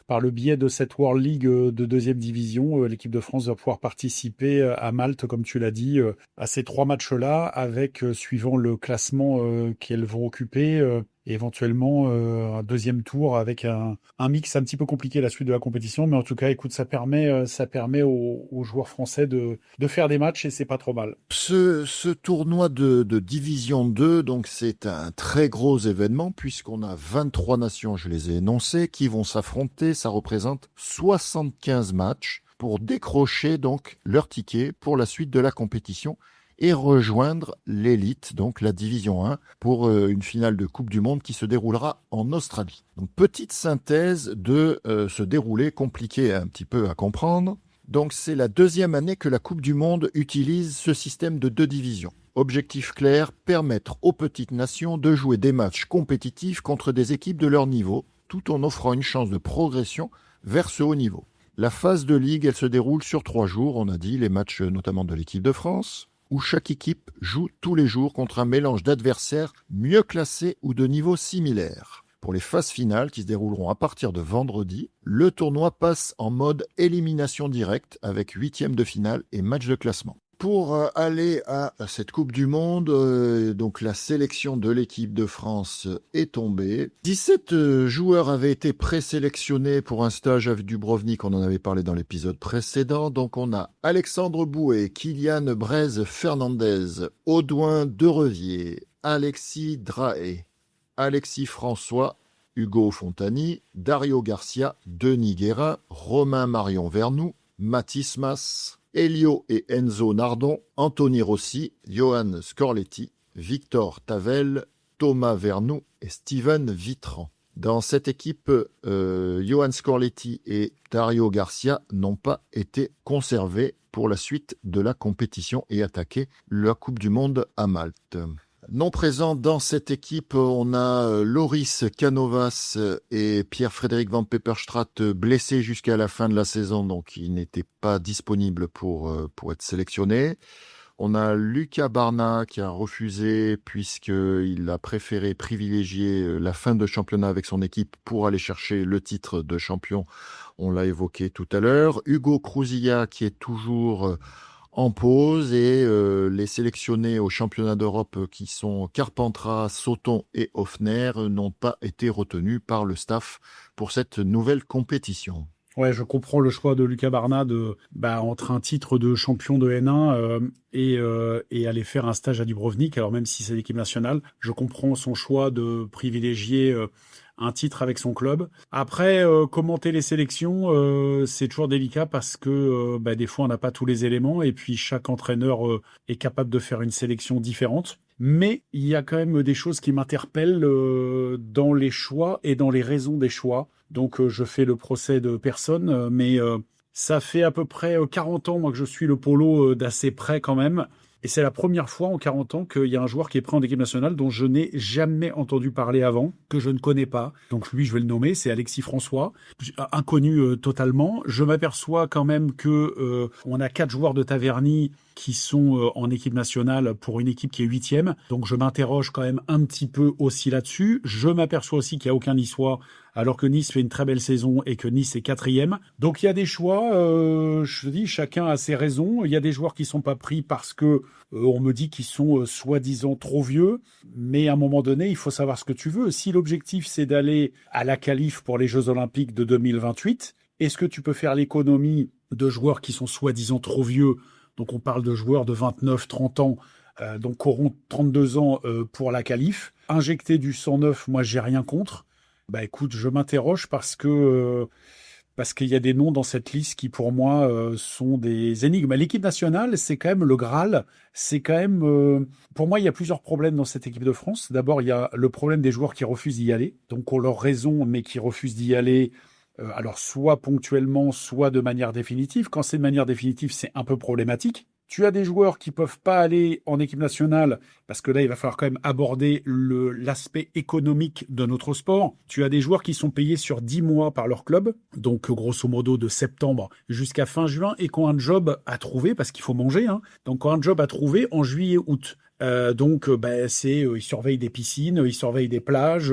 par le biais de cette World League de deuxième division, l'équipe de France va pouvoir participer à Malte, comme tu l'as dit, à ces trois matchs-là avec suivant le classement qu'elles vont occuper. Et éventuellement un deuxième tour avec un mix un petit peu compliqué la suite de la compétition, mais en tout cas, écoute, ça permet aux joueurs français de faire des matchs et c'est pas trop mal. Ce tournoi de Division 2, donc c'est un très gros événement puisqu'on a 23 nations, je les ai énoncées, qui vont s'affronter. Ça représente 75 matchs pour décrocher donc leur ticket pour la suite de la compétition et rejoindre l'élite, donc la Division 1, pour une finale de Coupe du Monde qui se déroulera en Australie. Donc petite synthèse de ce déroulé compliqué un petit peu à comprendre. Donc c'est la deuxième année que la Coupe du Monde utilise ce système de deux divisions. Objectif clair, permettre aux petites nations de jouer des matchs compétitifs contre des équipes de leur niveau, tout en offrant une chance de progression vers ce haut niveau. La phase de ligue, elle se déroule sur 3 jours, on a dit, les matchs notamment de l'équipe de France, où chaque équipe joue tous les jours contre un mélange d'adversaires mieux classés ou de niveaux similaires. Pour les phases finales qui se dérouleront à partir de vendredi, le tournoi passe en mode élimination directe avec 8e de finale et match de classement. Pour aller à cette Coupe du Monde, donc la sélection de l'équipe de France est tombée. 17 joueurs avaient été présélectionnés pour un stage avec Dubrovnik, on en avait parlé dans l'épisode précédent. Donc on a Alexandre Bouet, Kylian Braise-Fernandez, Audouin Derevier, Alexis Drahe, Alexis François, Hugo Fontani, Dario Garcia, Denis Guérin, Romain Marion Vernou, Mathis Mas, Elio et Enzo Nardon, Anthony Rossi, Johan Scorletti, Victor Tavel, Thomas Vernou et Steven Vitran. Dans cette équipe, Johan Scorletti et Dario Garcia n'ont pas été conservés pour la suite de la compétition et attaquer la Coupe du Monde à Malte. Non présents dans cette équipe, on a Loris Canovas et Pierre-Frédéric Van Peperstraat blessés jusqu'à la fin de la saison, donc ils n'étaient pas disponibles pour être sélectionnés. On a Lucas Barna qui a refusé puisqu'il a préféré privilégier la fin de championnat avec son équipe pour aller chercher le titre de champion. On l'a évoqué tout à l'heure. Hugo Crouzilla qui est toujours en pause et les sélectionnés au championnat d'Europe qui sont Carpentras, Sauton et Hoffner n'ont pas été retenus par le staff pour cette nouvelle compétition. Ouais, je comprends le choix de Lucas Barna entre un titre de champion de N1 et aller faire un stage à Dubrovnik. Alors même si c'est l'équipe nationale, je comprends son choix de privilégier un titre avec son club. Après, commenter les sélections, c'est toujours délicat parce que des fois on n'a pas tous les éléments et puis chaque entraîneur est capable de faire une sélection différente. Mais il y a quand même des choses qui m'interpellent dans les choix et dans les raisons des choix. Donc je fais le procès de personne, mais ça fait à peu près 40 ans moi, que je suis le polo d'assez près quand même. Et c'est la première fois en 40 ans qu'il y a un joueur qui est pris en équipe nationale dont je n'ai jamais entendu parler avant, que je ne connais pas. Donc lui, je vais le nommer, c'est Alexis François, inconnu totalement. Je m'aperçois quand même que on a 4 joueurs de Taverny qui sont en équipe nationale pour une équipe qui est 8e. Donc je m'interroge quand même un petit peu aussi là-dessus. Je m'aperçois aussi qu'il n'y a aucun Niçois, alors que Nice fait une très belle saison et que Nice est 4e. Donc il y a des choix, je dis, chacun a ses raisons. Il y a des joueurs qui sont pas pris parce que on me dit qu'ils sont soi-disant trop vieux. Mais à un moment donné, il faut savoir ce que tu veux. Si l'objectif c'est d'aller à la qualif pour les Jeux Olympiques de 2028, est-ce que tu peux faire l'économie de joueurs qui sont soi-disant trop vieux? Donc on parle de joueurs de 29, 30 ans, donc qui auront 32 ans pour la qualif. Injecter du 109, moi j'ai rien contre. Écoute, je m'interroge parce qu'il y a des noms dans cette liste qui pour moi sont des énigmes. L'équipe nationale, c'est quand même le Graal. C'est quand même, pour moi, il y a plusieurs problèmes dans cette équipe de France. D'abord, il y a le problème des joueurs qui refusent d'y aller, donc ont leur raison, mais qui refusent d'y aller. Alors soit ponctuellement, soit de manière définitive. Quand c'est de manière définitive, c'est un peu problématique. Tu as des joueurs qui peuvent pas aller en équipe nationale parce que là, il va falloir quand même aborder l'aspect économique de notre sport. Tu as des joueurs qui sont payés sur 10 mois par leur club, donc grosso modo de septembre jusqu'à fin juin, et qui ont un job à trouver parce qu'il faut manger. Donc, qui ont un job à trouver en juillet-août. Ils surveillent des piscines, ils surveillent des plages,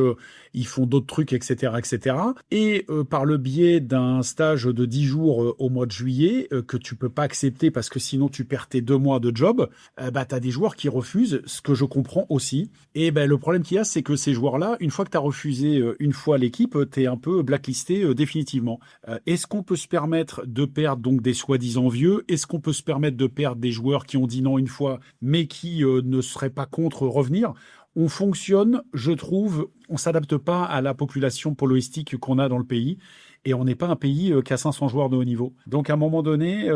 ils font d'autres trucs, etc., etc. Et par le biais d'un stage de 10 jours au mois de juillet, que tu peux pas accepter parce que sinon tu perds tes 2 mois de job, t'as des joueurs qui refusent, ce que je comprends aussi. Et le problème qu'il y a, c'est que ces joueurs-là, une fois que t'as refusé une fois l'équipe, t'es un peu blacklisté définitivement. Est-ce qu'on peut se permettre de perdre donc des soi-disant vieux? Est-ce qu'on peut se permettre de perdre des joueurs qui ont dit non une fois, mais qui ne seraient pas contre revenir? On fonctionne, je trouve, on s'adapte pas à la population poloistique qu'on a dans le pays. Et on n'est pas un pays qui a 500 joueurs de haut niveau. Donc à un moment donné,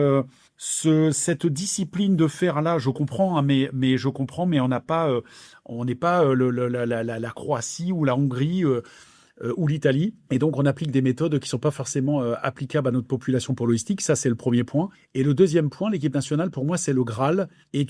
cette discipline de fer là, je comprends, mais je comprends, mais on n'a pas, on n'est pas la Croatie ou la Hongrie ou l'Italie. Et donc on applique des méthodes qui sont pas forcément applicables à notre population poloistique. Ça c'est le premier point. Et le deuxième point, l'équipe nationale pour moi c'est le Graal. Et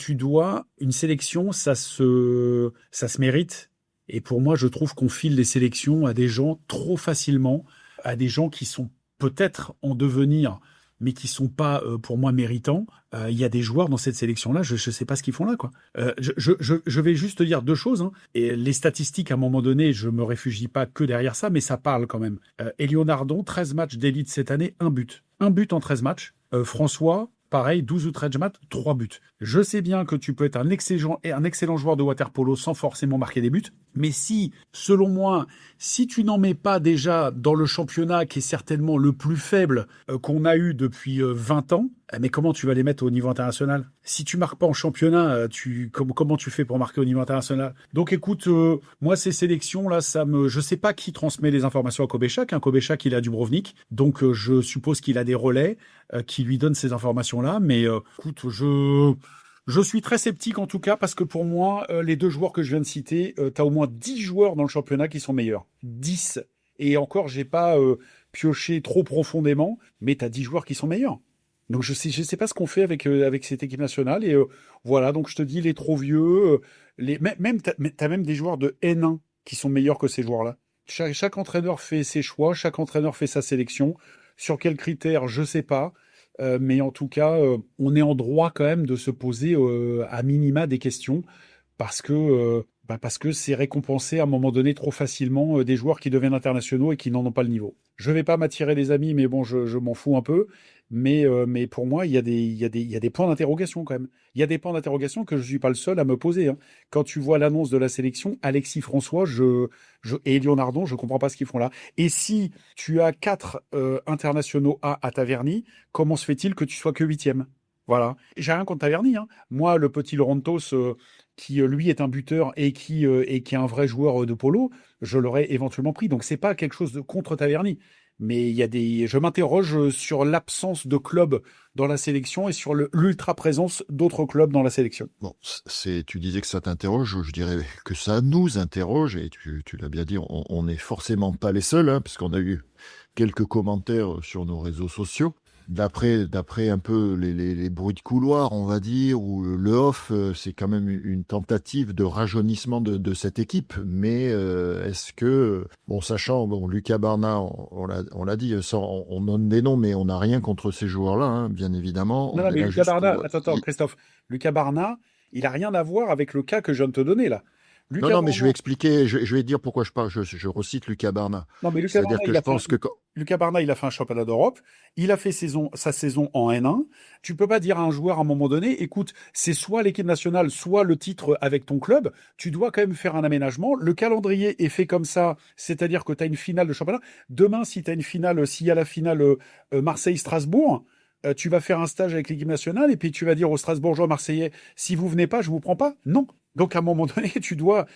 une sélection, ça se mérite. Et pour moi, je trouve qu'on file les sélections à des gens trop facilement, à des gens qui sont peut-être en devenir, mais qui sont pas, pour moi, méritants. Il y a des joueurs dans cette sélection-là, je sais pas ce qu'ils font là, quoi. Je vais juste te dire 2 choses. Et les statistiques, à un moment donné, je me réfugie pas que derrière ça, mais ça parle quand même. Elio Nardon, 13 matchs d'élite cette année, 1 but. 1 but en 13 matchs. François, pareil, 12 ou 13 matchs, 3 buts. Je sais bien que tu peux être un excellent joueur de water-polo sans forcément marquer des buts, mais selon moi, si tu n'en mets pas déjà dans le championnat qui est certainement le plus faible qu'on a eu depuis 20 ans, Mais comment tu vas les mettre au niveau international? Si tu marques pas en championnat, comment tu fais pour marquer au niveau international? Donc écoute, moi ces sélections là, je sais pas qui transmet les informations à Kobechak. Kobechak, il a Dubrovnik, donc je suppose qu'il a des relais qui lui donnent ces informations là. Mais écoute, je suis très sceptique en tout cas parce que pour moi, les deux joueurs que je viens de citer, tu as au moins 10 joueurs dans le championnat qui sont meilleurs. 10. Et encore, j'ai pas pioché trop profondément, mais tu as 10 joueurs qui sont meilleurs. Donc je sais pas ce qu'on fait avec cette équipe nationale. Et voilà, donc je te dis, les trop vieux, t'as même des joueurs de N1 qui sont meilleurs que ces joueurs-là. Chaque entraîneur fait ses choix, chaque entraîneur fait sa sélection. Sur quels critères, je sais pas. Mais en tout cas, on est en droit quand même de se poser à minima des questions parce que c'est récompensé à un moment donné trop facilement des joueurs qui deviennent internationaux et qui n'en ont pas le niveau. Je vais pas m'attirer les amis, mais bon, je m'en fous un peu. Mais pour moi, il y a des points d'interrogation quand même. Il y a des points d'interrogation que je suis pas le seul à me poser. Hein. Quand tu vois l'annonce de la sélection, Alexis François et Leonardon, je comprends pas ce qu'ils font là. Et si tu as 4 internationaux à Taverny, comment se fait-il que tu sois que 8e? Voilà. J'ai rien contre Taverny. Hein. Moi, le petit Laurentos, qui lui est un buteur et qui est un vrai joueur de polo, je l'aurais éventuellement pris. Donc c'est pas quelque chose de contre Taverny. Mais je m'interroge sur l'absence de clubs dans la sélection et sur l'ultra présence d'autres clubs dans la sélection. Bon, tu disais que ça t'interroge, je dirais que ça nous interroge, et tu l'as bien dit, on n'est forcément pas les seuls, hein, parce qu'on a eu quelques commentaires sur nos réseaux sociaux. D'après un peu les bruits de couloir, on va dire, ou le off, c'est quand même une tentative de rajeunissement de cette équipe. Mais est-ce que, sachant, Lucas Barna, on l'a dit, on donne des noms, mais on n'a rien contre ces joueurs-là, hein, bien évidemment. Non, mais Lucas Barna, attends, Christophe, Lucas Barna, il n'a rien à voir avec le cas que je viens de te donner là. Mais je vais expliquer, je vais dire pourquoi je parle. Je recite Lucas Barna. Non, mais Lucas Barna, il a fait un championnat d'Europe. Il a fait sa saison en N1. Tu peux pas dire à un joueur à un moment donné, écoute, c'est soit l'équipe nationale, soit le titre avec ton club. Tu dois quand même faire un aménagement. Le calendrier est fait comme ça, c'est-à-dire que tu as une finale de championnat. Demain, s'il y a la finale Marseille-Strasbourg, tu vas faire un stage avec l'équipe nationale et puis tu vas dire aux Strasbourgeois marseillais, si vous venez pas, je vous prends pas. Non. Donc à un moment donné, tu dois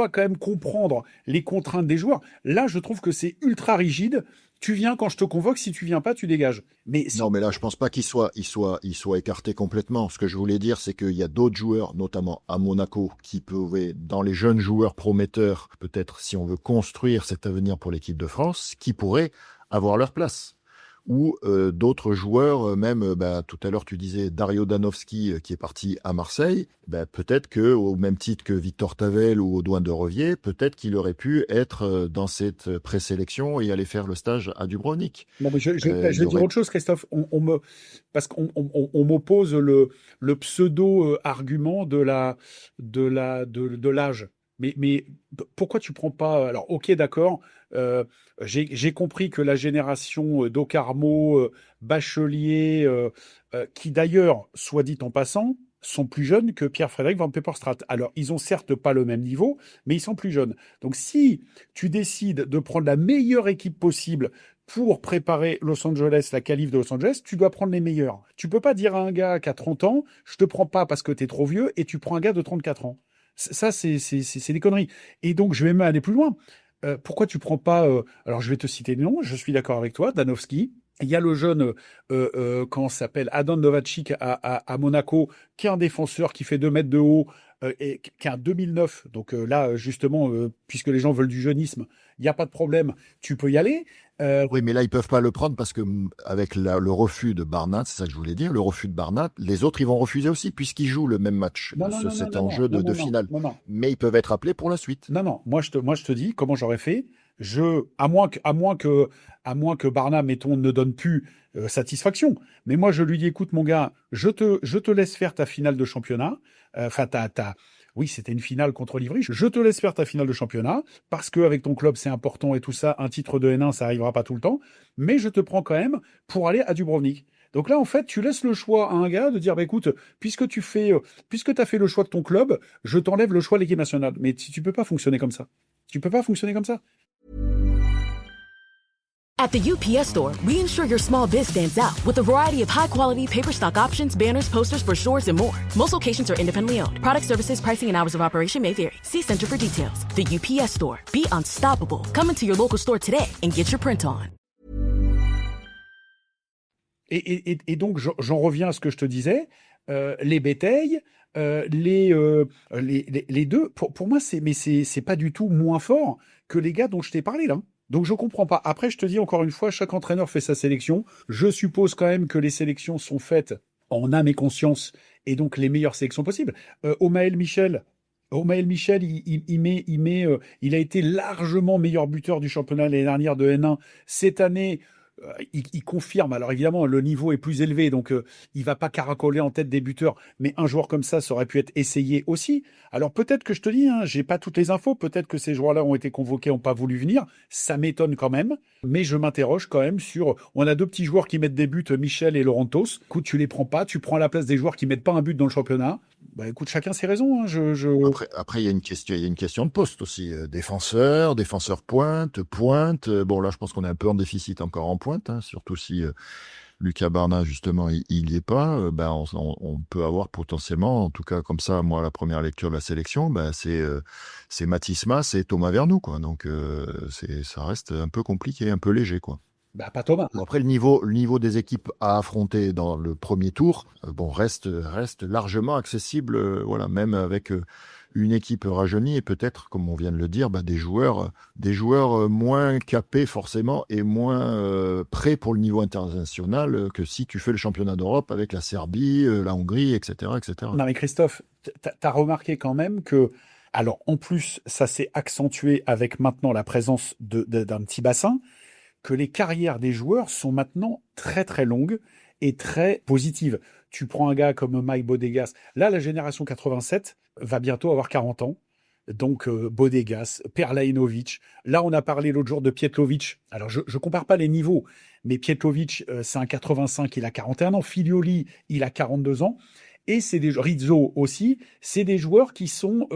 quand même comprendre les contraintes des joueurs. Là, je trouve que c'est ultra rigide. Tu viens quand je te convoque, si tu viens pas, tu dégages. Non, mais là, je pense pas qu'il soit écarté complètement. Ce que je voulais dire, c'est qu'il y a d'autres joueurs, notamment à Monaco, qui pouvaient, dans les jeunes joueurs prometteurs, peut-être si on veut construire cet avenir pour l'équipe de France, qui pourraient avoir leur place. Ou d'autres joueurs, même tout à l'heure tu disais Dario Danowski qui est parti à Marseille, peut-être que au même titre que Victor Tavel ou Audouin de Revier, peut-être qu'il aurait pu être dans cette présélection et aller faire le stage à Dubrovnik. Non, mais je vais dire autre chose, Christophe. Parce qu'on m'oppose le pseudo argument de l'âge. Mais pourquoi tu prends pas... Alors, ok, d'accord, j'ai compris que la génération d'Ocarmo, Bachelier, qui d'ailleurs, soit dit en passant, sont plus jeunes que Pierre-Frédéric Van Peperstraat. Alors, ils ont certes pas le même niveau, mais ils sont plus jeunes. Donc, si tu décides de prendre la meilleure équipe possible pour préparer Los Angeles, la qualif de Los Angeles, tu dois prendre les meilleurs. Tu peux pas dire à un gars qui a 30 ans, je te prends pas parce que tu es trop vieux, et tu prends un gars de 34 ans. Ça, c'est des conneries. Et donc, je vais même aller plus loin. Pourquoi tu prends pas... alors, je vais te citer des noms, je suis d'accord avec toi, Danowski. Il y a le jeune, comment ça s'appelle, Adam Novacic à Monaco, qui est un défenseur qui fait 2 mètres de haut, et qui est un 2009. Donc là, justement, puisque les gens veulent du jeunisme, il n'y a pas de problème, tu peux y aller. Oui, mais là, ils peuvent pas le prendre parce que avec le refus de Barnat, c'est ça que je voulais dire, le refus de Barnat, les autres, ils vont refuser aussi puisqu'ils jouent le même match. C'est un jeu de finale. Non. Mais ils peuvent être appelés pour la suite. Non. Moi, je te dis comment j'aurais fait. À moins que Barnat, mettons, ne donne plus satisfaction. Mais moi, je lui dis, écoute, mon gars, je te laisse faire ta finale de championnat. Oui, c'était une finale contre Livry. Je te laisse faire ta finale de championnat parce qu'avec ton club, c'est important et tout ça. Un titre de N1, ça arrivera pas tout le temps. Mais je te prends quand même pour aller à Dubrovnik. Donc là, en fait, tu laisses le choix à un gars de dire, écoute, puisque tu as fait le choix de ton club, je t'enlève le choix de l'équipe nationale. Mais tu peux pas fonctionner comme ça. Tu peux pas fonctionner comme ça. At the UPS Store, we ensure your small biz stands out with a variety of high-quality paper stock options, banners, posters, brochures, and more. Most locations are independently owned. Product services, pricing, and hours of operation may vary. See Center for details. The UPS Store. Be unstoppable. Come into your local store today and get your print on. Et donc, j'en reviens à ce que je te disais. Les bétails, les deux, pour moi, c'est pas du tout moins fort que les gars dont je t'ai parlé là. Donc je comprends pas. Après, je te dis encore une fois, chaque entraîneur fait sa sélection. Je suppose quand même que les sélections sont faites en âme et conscience, et donc les meilleures sélections possibles. Omaël Michel, il a été largement meilleur buteur du championnat l'année dernière de N1. Cette année, il confirme. Alors évidemment, le niveau est plus élevé, donc il va pas caracoler en tête des buteurs. Mais un joueur comme ça aurait pu être essayé aussi. Alors peut-être que je te dis, j'ai pas toutes les infos. Peut-être que ces joueurs-là ont été convoqués, ont pas voulu venir. Ça m'étonne quand même. Mais je m'interroge quand même sur. On a deux petits joueurs qui mettent des buts, Michel et Laurentos. Écoute, tu les prends pas. Tu prends à la place des joueurs qui mettent pas un but dans le championnat. Bah écoute, chacun ses raisons. Après, il y a une question de poste aussi. Défenseur pointe. Bon, là, je pense qu'on est un peu en déficit encore en pointe, surtout si Lucas Barna, justement, il y est pas. On peut avoir potentiellement, en tout cas comme ça, moi, la première lecture de la sélection, c'est Mathis Mas et Thomas Vernou, quoi. Donc, ça reste un peu compliqué, un peu léger, quoi. Bah, pas Thomas. Bon, après, le niveau des équipes à affronter dans le premier tour, reste largement accessible, voilà, même avec une équipe rajeunie et peut-être, comme on vient de le dire, des joueurs moins capés forcément et moins prêts pour le niveau international que si tu fais le championnat d'Europe avec la Serbie, la Hongrie, etc., etc. Non mais Christophe, t'as remarqué quand même que, alors en plus, ça s'est accentué avec maintenant la présence d'un petit bassin, que les carrières des joueurs sont maintenant très très longues et très positives. Tu prends un gars comme Mike Bodegas, là la génération 87 va bientôt avoir 40 ans, donc Bodegas, Perlainovic, là on a parlé l'autre jour de Pietlovic, alors je compare pas les niveaux, mais Pietlovic c'est un 85, il a 41 ans, Filioli il a 42 ans, et c'est des Rizzo aussi, c'est des joueurs qui sont,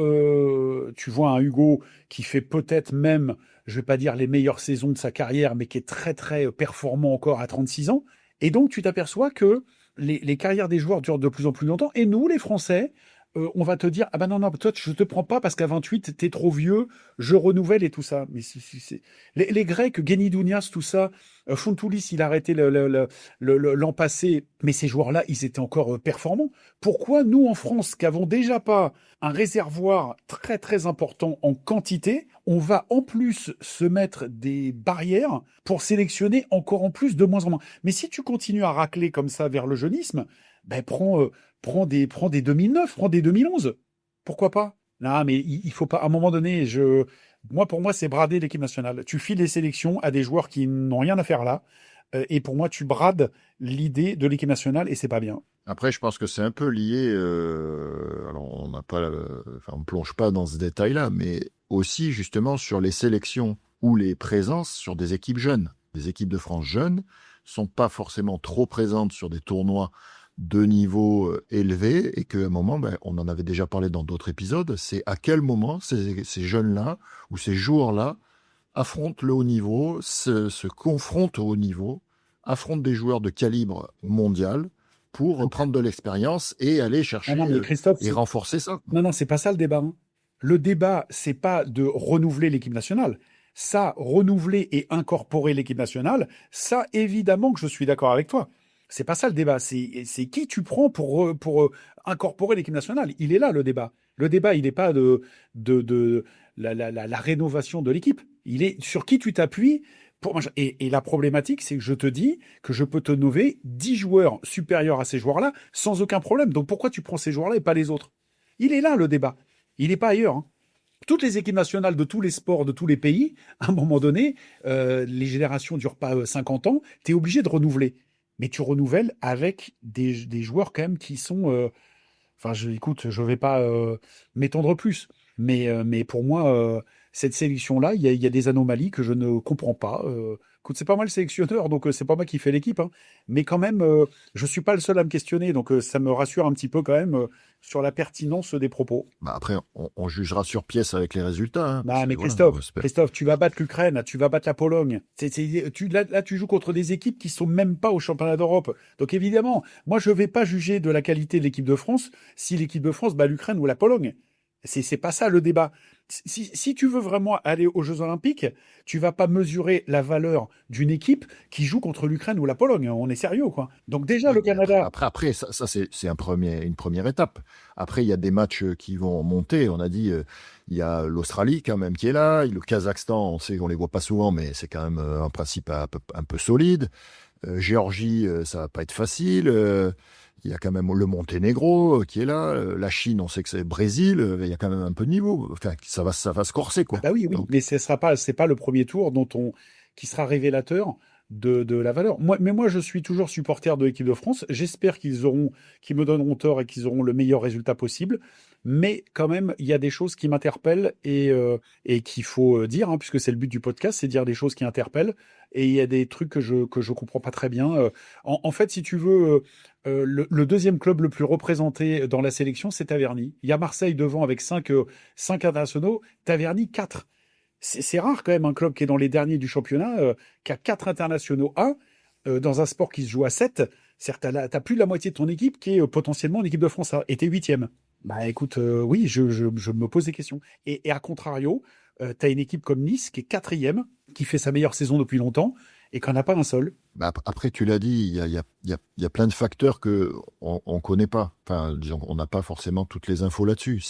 tu vois un Hugo qui fait peut-être même, je vais pas dire les meilleures saisons de sa carrière, mais qui est très très performant encore à 36 ans. Et donc tu t'aperçois que les carrières des joueurs durent de plus en plus longtemps. Et nous, les Français, on va te dire, ah ben non, toi, je te prends pas parce qu'à 28, t'es trop vieux, je renouvelle et tout ça. Mais les Grecs, Genidounias, tout ça, Fontoulis, il a arrêté l'an passé, mais ces joueurs-là, ils étaient encore performants. Pourquoi nous, en France, qui avons déjà pas un réservoir très très important en quantité, on va en plus se mettre des barrières pour sélectionner encore en plus de moins en moins. Mais si tu continues à racler comme ça vers le jeunisme, prends des 2009, prends des 2011. Pourquoi pas? Non, mais il faut pas, à un moment donné, pour moi, c'est brader l'équipe nationale. Tu files les sélections à des joueurs qui n'ont rien à faire là. Et pour moi, tu brades l'idée de l'équipe nationale et c'est pas bien. Après, je pense que c'est un peu lié. Alors, on n'a pas, on plonge pas dans ce détail-là, mais aussi justement sur les sélections ou les présences sur des équipes jeunes. Les équipes de France jeunes sont pas forcément trop présentes sur des tournois de niveau élevé et qu'à un moment, on en avait déjà parlé dans d'autres épisodes, c'est à quel moment ces jeunes-là ou ces joueurs-là affrontent le haut niveau, se confrontent au haut niveau, affrontent des joueurs de calibre mondial pour prendre de l'expérience et aller chercher et renforcer ça. Non, c'est pas ça le débat. Le débat, c'est pas de renouveler l'équipe nationale. Ça, renouveler et incorporer l'équipe nationale, ça, évidemment que je suis d'accord avec toi. C'est pas ça le débat. C'est qui tu prends pour incorporer l'équipe nationale. Il est là le débat. Le débat, il n'est pas de la rénovation de l'équipe. Il est sur qui tu t'appuies. Et la problématique, c'est que je te dis que je peux te nommer 10 joueurs supérieurs à ces joueurs-là sans aucun problème. Donc pourquoi tu prends ces joueurs-là et pas les autres? Il est là le débat. Il n'est pas ailleurs. Toutes les équipes nationales de tous les sports, de tous les pays, à un moment donné, les générations ne durent pas 50 ans, tu es obligé de renouveler. Mais tu renouvelles avec des joueurs quand même qui sont... écoute, je ne vais pas m'étendre plus. Mais pour moi, cette sélection-là, il y a des anomalies que je ne comprends pas. Écoute, c'est pas moi le sélectionneur, donc c'est pas moi qui fais l'équipe, hein. Mais quand même, je suis pas le seul à me questionner, donc ça me rassure un petit peu quand même sur la pertinence des propos. Bah après, on jugera sur pièce avec les résultats. Hein, parce Bah, que, mais voilà, Christophe, tu vas battre l'Ukraine, tu vas battre la Pologne. Là, tu joues contre des équipes qui sont même pas au championnat d'Europe. Donc évidemment, moi, je vais pas juger de la qualité de l'équipe de France si l'équipe de France bat l'Ukraine ou la Pologne. C'est pas ça le débat. Si tu veux vraiment aller aux Jeux Olympiques, tu vas pas mesurer la valeur d'une équipe qui joue contre l'Ukraine ou la Pologne. On est sérieux, quoi. Donc déjà, oui, le Canada. après ça c'est une première étape. Après, il y a des matchs qui vont monter. On a dit, il y a l'Australie quand même qui est là. Le Kazakhstan, on sait qu'on les voit pas souvent, mais c'est quand même un principe un peu solide. Géorgie, ça va pas être facile. Il y a quand même le Monténégro qui est là. La Chine, on sait que c'est le Brésil. Il y a quand même un peu de niveau. Enfin, ça va se corser, quoi. Ah bah oui, Donc, mais c'est pas le premier tour qui sera révélateur de la valeur. Moi, je suis toujours supporter de l'équipe de France. J'espère qu'ils me donneront tort et qu'ils auront le meilleur résultat possible. Mais quand même, il y a des choses qui m'interpellent et qu'il faut dire, hein, puisque c'est le but du podcast, c'est dire des choses qui interpellent. Et il y a des trucs que je comprends pas très bien. En fait, si tu veux, le deuxième club le plus représenté dans la sélection, c'est Taverny. Il y a Marseille devant avec 5 internationaux, Taverny 4. C'est rare quand même un club qui est dans les derniers du championnat, qui a 4 internationaux dans un sport qui se joue à 7. Certes, t'as plus de la moitié de ton équipe qui est potentiellement une équipe de France et t'es 8e. Bah écoute, oui, je me pose des questions. Et à contrario, t'as une équipe comme Nice qui est 4e, qui fait sa meilleure saison depuis longtemps et qui n'en a pas un seul. bah, après, tu l'as dit, il y a plein de facteurs que on connaît pas. Enfin, disons, on n'a pas forcément toutes les infos là-dessus.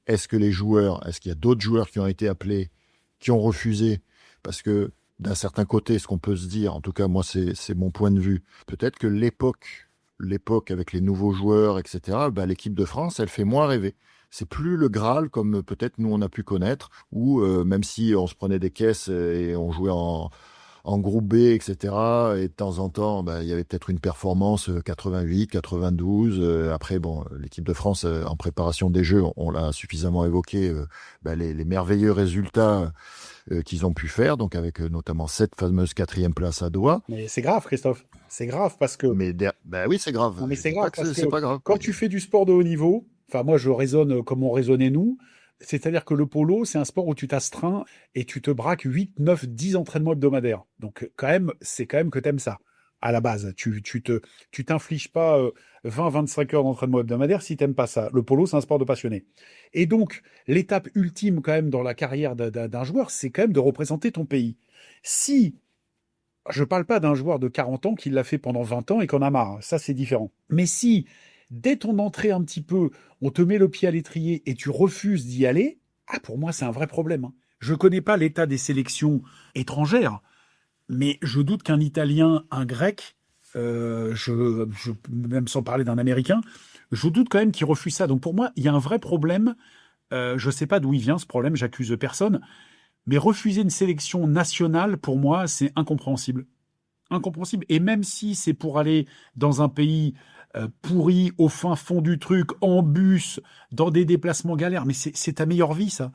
Est-ce qu'il y a d'autres joueurs qui ont été appelés, qui ont refusé? Parce que d'un certain côté, ce qu'on peut se dire, en tout cas, moi, c'est mon point de vue. Peut-être que l'époque avec les nouveaux joueurs, etc., bah, l'équipe de France, elle fait moins rêver. C'est plus le Graal comme peut-être nous on a pu connaître, où même si on se prenait des caisses et on jouait en groupe B, etc., et de temps en temps, bah, il y avait peut-être une performance 88, 92. Après, bon, l'équipe de France, en préparation des Jeux, on l'a suffisamment évoqué, bah, les merveilleux résultats qu'ils ont pu faire, donc avec notamment cette fameuse 4e place à Doha. Mais c'est grave, Christophe. C'est grave parce que. Bah oui, c'est grave. Non, mais Je c'est dis grave pas parce c'est que pas grave. quand tu fais du sport de haut niveau, enfin moi je raisonne comme on raisonnait nous, c'est-à-dire que le polo, c'est un sport où tu t'astreins et tu te braques 8, 9, 10 entraînements hebdomadaires. Donc quand même, c'est quand même que t'aimes ça. À la base, tu t'infliges pas 20, 25 heures d'entraînement hebdomadaire si t'aimes pas ça. Le polo, c'est un sport de passionné. Et donc, l'étape ultime quand même dans la carrière d'un joueur, c'est quand même de représenter ton pays. Si je parle pas d'un joueur de 40 ans qui l'a fait pendant 20 ans et qu'on a marre. Ça, c'est différent. Mais si, dès ton entrée un petit peu, on te met le pied à l'étrier et tu refuses d'y aller, pour moi, c'est un vrai problème, hein. Je connais pas l'état des sélections étrangères, mais je doute qu'un Italien, un Grec, même sans parler d'un Américain, je doute quand même qu'il refuse ça. Donc pour moi, il y a un vrai problème. Je sais pas d'où il vient ce problème, j'accuse personne. Mais refuser une sélection nationale, pour moi, c'est incompréhensible. Incompréhensible. Et même si c'est pour aller dans un pays pourri, au fin fond du truc, en bus, dans des déplacements galères, mais c'est ta meilleure vie, ça.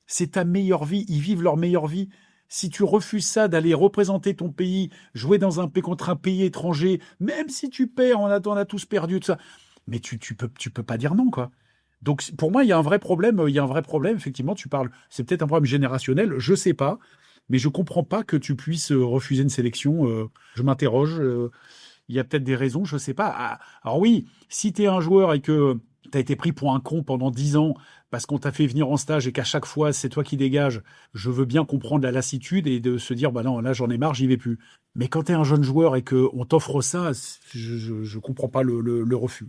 C'est ta meilleure vie. Ils vivent leur meilleure vie. Si tu refuses ça, d'aller représenter ton pays, jouer dans un pays contre un pays étranger, même si tu perds, on a tous perdu, tout ça. Mais tu peux pas dire non, quoi. Donc, pour moi, il y a un vrai problème. Il y a un vrai problème, effectivement. Tu parles, c'est peut-être un problème générationnel, je sais pas, mais je comprends pas que tu puisses refuser une sélection. Je m'interroge. Il y a peut-être des raisons, je sais pas. Alors oui, si tu es un joueur et que tu as été pris pour un con pendant 10 ans parce qu'on t'a fait venir en stage et qu'à chaque fois, c'est toi qui dégages, je veux bien comprendre la lassitude et de se dire, bah non, là, j'en ai marre, j'y vais plus. Mais quand tu es un jeune joueur et qu'on t'offre ça, je comprends pas le refus.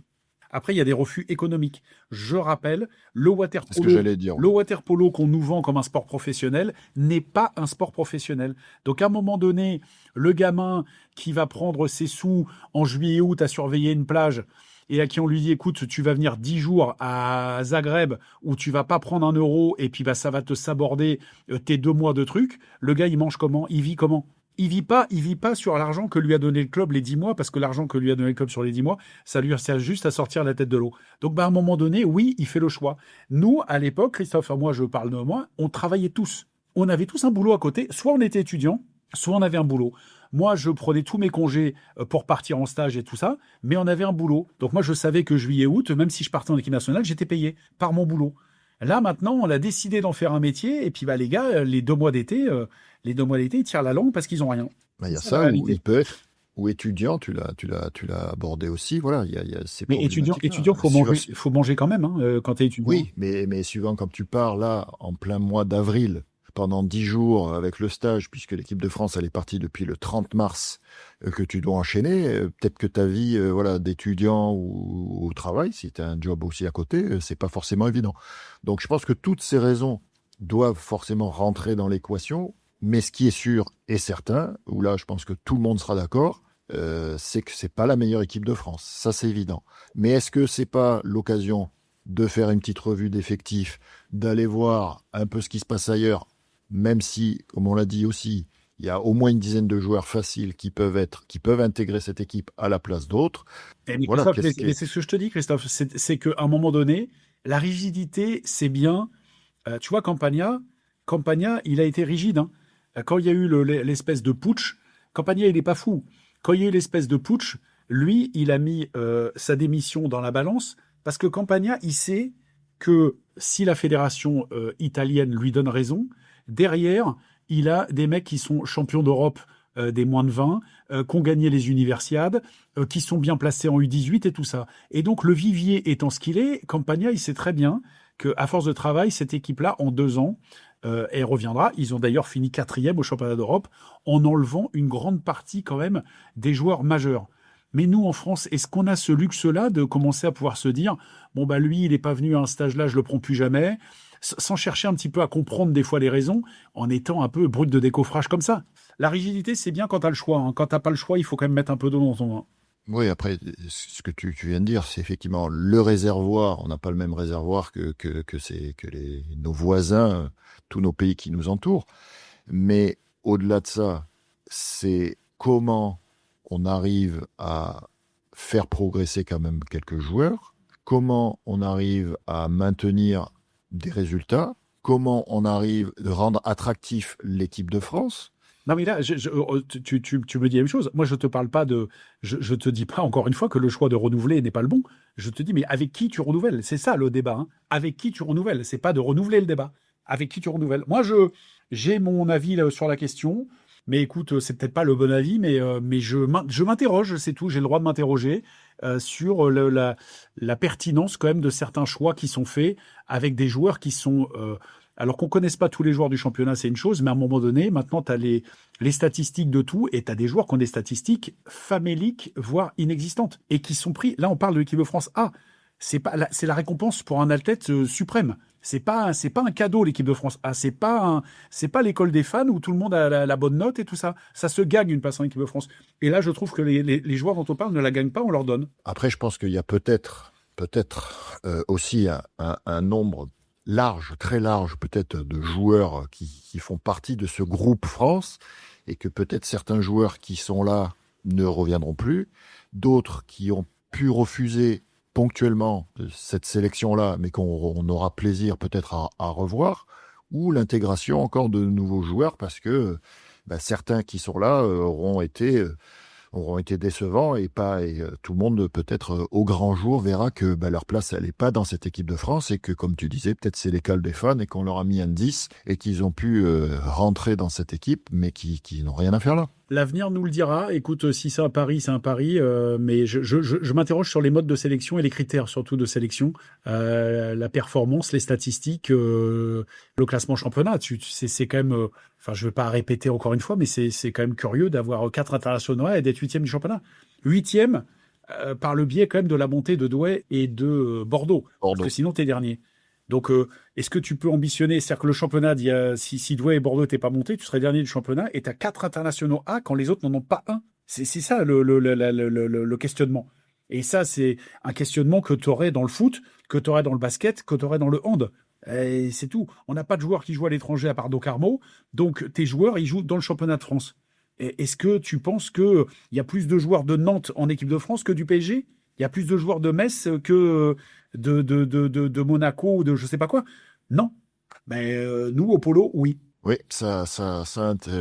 Après, il y a des refus économiques. Je rappelle, le C'est ce que j'allais dire. le water polo qu'on nous vend comme un sport professionnel n'est pas un sport professionnel. Donc, à un moment donné, le gamin qui va prendre ses sous en juillet et août à surveiller une plage et à qui on lui dit, écoute, tu vas venir 10 jours à Zagreb où tu vas pas prendre 1 euro et puis bah, ça va te saborder tes 2 mois de trucs. Le gars, il mange comment? Il vit comment? Il vit pas sur l'argent que lui a donné le club les 10 mois, parce que l'argent que lui a donné le club sur les 10 mois, ça lui sert juste à sortir la tête de l'eau. Donc, bah, à un moment donné, oui, il fait le choix. Nous, à l'époque, Christophe, moi, je parle de moi, on travaillait tous. On avait tous un boulot à côté. Soit on était étudiant, soit on avait un boulot. Moi, je prenais tous mes congés pour partir en stage et tout ça, mais on avait un boulot. Donc moi, je savais que juillet, août, même si je partais en équipe nationale, j'étais payé par mon boulot. Là, maintenant, on a décidé d'en faire un métier, et puis les gars, les 2 mois d'été, ils tirent la langue parce qu'ils ont rien. Il y a C'est ça la où réalité. il peut être, ou étudiant, tu l'as abordé aussi. Voilà, il y a ces Mais étudiant, problématiques-là. faut manger quand même, hein, quand t'es étudiant. Oui, mais suivant comme tu pars là, en plein mois d'avril, pendant 10 jours avec le stage, puisque l'équipe de France, elle est partie depuis le 30 mars, que tu dois enchaîner, peut-être que ta vie voilà, d'étudiant ou au travail, si tu as un job aussi à côté, c'est pas forcément évident. Donc je pense que toutes ces raisons doivent forcément rentrer dans l'équation, mais ce qui est sûr et certain, où là je pense que tout le monde sera d'accord, c'est que c'est pas la meilleure équipe de France, ça c'est évident. Mais est-ce que c'est pas l'occasion de faire une petite revue d'effectifs, d'aller voir un peu ce qui se passe ailleurs, même si, comme on l'a dit aussi, il y a au moins une dizaine de joueurs faciles qui peuvent intégrer cette équipe à la place d'autres. Mais Voilà, Christophe, mais c'est ce que je te dis, Christophe, c'est qu'à un moment donné, la rigidité, c'est bien. Tu vois, Campagna, il a été rigide, hein. Quand il y a eu l'espèce de putsch, Campagna, il n'est pas fou. Quand il y a eu l'espèce de putsch, lui, il a mis sa démission dans la balance parce que Campagna, il sait que si la fédération italienne lui donne raison, derrière, il a des mecs qui sont champions d'Europe des moins de 20, qui ont gagné les universiades, qui sont bien placés en U18 et tout ça. Et donc, le vivier étant ce qu'il est, Campagna, il sait très bien qu'à force de travail, cette équipe-là, en 2 ans, elle reviendra. Ils ont d'ailleurs fini 4e au championnat d'Europe en enlevant une grande partie quand même des joueurs majeurs. Mais nous, en France, est-ce qu'on a ce luxe-là de commencer à pouvoir se dire « Bon, bah lui, il n'est pas venu à un stage là, je le prends plus jamais », sans chercher un petit peu à comprendre des fois les raisons, en étant un peu brut de décoffrage comme ça. La rigidité, c'est bien quand tu as le choix, hein. Quand tu n'as pas le choix, il faut quand même mettre un peu d'eau dans ton vin. Oui, après, ce que tu viens de dire, c'est effectivement le réservoir. On n'a pas le même réservoir que nos voisins, tous nos pays qui nous entourent. Mais au-delà de ça, c'est comment on arrive à faire progresser quand même quelques joueurs, comment on arrive à maintenir des résultats, comment on arrive à rendre attractif l'équipe de France. Non, mais là, tu me dis la même chose. Moi, je te parle pas de. Je te dis pas encore une fois que le choix de renouveler n'est pas le bon. Je te dis, mais avec qui tu renouvelles? C'est ça le débat, hein. Avec qui tu renouvelles? C'est pas de renouveler le débat. Avec qui tu renouvelles? Moi, j'ai mon avis là, sur la question. Mais écoute, c'est peut-être pas le bon avis, mais je m'interroge, c'est tout. J'ai le droit de m'interroger sur la pertinence quand même de certains choix qui sont faits avec des joueurs qui sont. Alors qu'on ne connaisse pas tous les joueurs du championnat, c'est une chose, mais à un moment donné, maintenant, tu as les statistiques de tout, et tu as des joueurs qui ont des statistiques faméliques, voire inexistantes, et qui sont pris. Là, on parle de l'équipe de France A. C'est la récompense pour un athlète suprême. C'est pas un cadeau, l'équipe de France A. C'est pas l'école des fans où tout le monde a la bonne note et tout ça. Ça se gagne une place en équipe de France. Et là, je trouve que les joueurs dont on parle ne la gagnent pas, on leur donne. Après, je pense qu'il y a peut-être aussi un nombre large, très large peut-être de joueurs qui font partie de ce groupe France et que peut-être certains joueurs qui sont là ne reviendront plus, d'autres qui ont pu refuser ponctuellement cette sélection-là, mais qu'on aura plaisir peut-être à revoir, ou l'intégration encore de nouveaux joueurs parce que certains qui sont là auront été décevants et tout le monde peut-être au grand jour verra que leur place elle n'est pas dans cette équipe de France et que comme tu disais peut-être c'est l'école des fans et qu'on leur a mis un 10 et qu'ils ont pu rentrer dans cette équipe mais qui n'ont rien à faire là. L'avenir nous le dira. Écoute, si c'est un pari, c'est un pari. Mais je m'interroge sur les modes de sélection et les critères surtout de sélection. La performance, les statistiques, le classement championnat. C'est quand même... Enfin, je ne vais pas répéter encore une fois, mais c'est quand même curieux d'avoir 4 internationaux et d'être 8e du championnat. 8e par le biais quand même de la montée de Douai et de Bordeaux. Parce que sinon, tu es dernier. Donc, est-ce que tu peux ambitionner, c'est-à-dire que le championnat, si Douai et Bordeaux n'étaient pas montés, tu serais dernier du championnat et tu as 4 internationaux A quand les autres n'en ont pas un. C'est ça le questionnement. Et ça, c'est un questionnement que tu aurais dans le foot, que tu aurais dans le basket, que tu aurais dans le hand. Et c'est tout. On n'a pas de joueurs qui jouent à l'étranger à part Docarmo, donc tes joueurs, ils jouent dans le championnat de France. Et est-ce que tu penses qu'il y a plus de joueurs de Nantes en équipe de France que du PSG ? Il y a plus de joueurs de Metz que de Monaco ou de je sais pas quoi. Non. Mais nous, au polo, oui. Oui, ça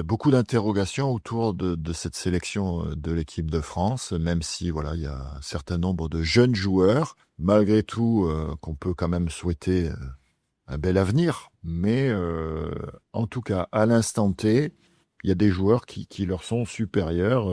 beaucoup d'interrogations autour de cette sélection de l'équipe de France, même si voilà, il y a un certain nombre de jeunes joueurs, malgré tout, qu'on peut quand même souhaiter un bel avenir. Mais en tout cas, à l'instant T, il y a des joueurs qui leur sont supérieurs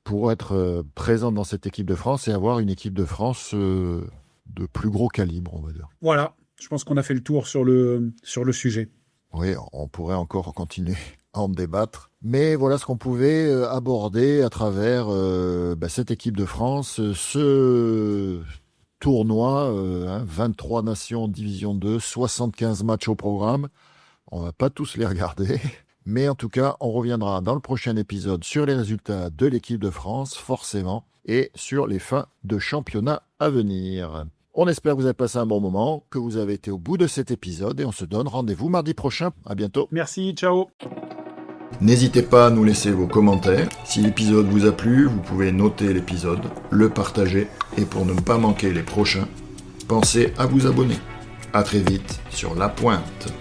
pour être présents dans cette équipe de France et avoir une équipe de France de plus gros calibre, on va dire. Voilà, je pense qu'on a fait le tour sur le sujet. Oui, on pourrait encore continuer à en débattre. Mais voilà ce qu'on pouvait aborder à travers cette équipe de France, ce tournoi, 23 nations Division 2, 75 matchs au programme. On va pas tous les regarder. Mais en tout cas, on reviendra dans le prochain épisode sur les résultats de l'équipe de France, forcément, et sur les fins de championnat à venir. On espère que vous avez passé un bon moment, que vous avez été au bout de cet épisode et on se donne rendez-vous mardi prochain. À bientôt. Merci, ciao. N'hésitez pas à nous laisser vos commentaires. Si l'épisode vous a plu, vous pouvez noter l'épisode, le partager et pour ne pas manquer les prochains, pensez à vous abonner. À très vite sur La Pointe.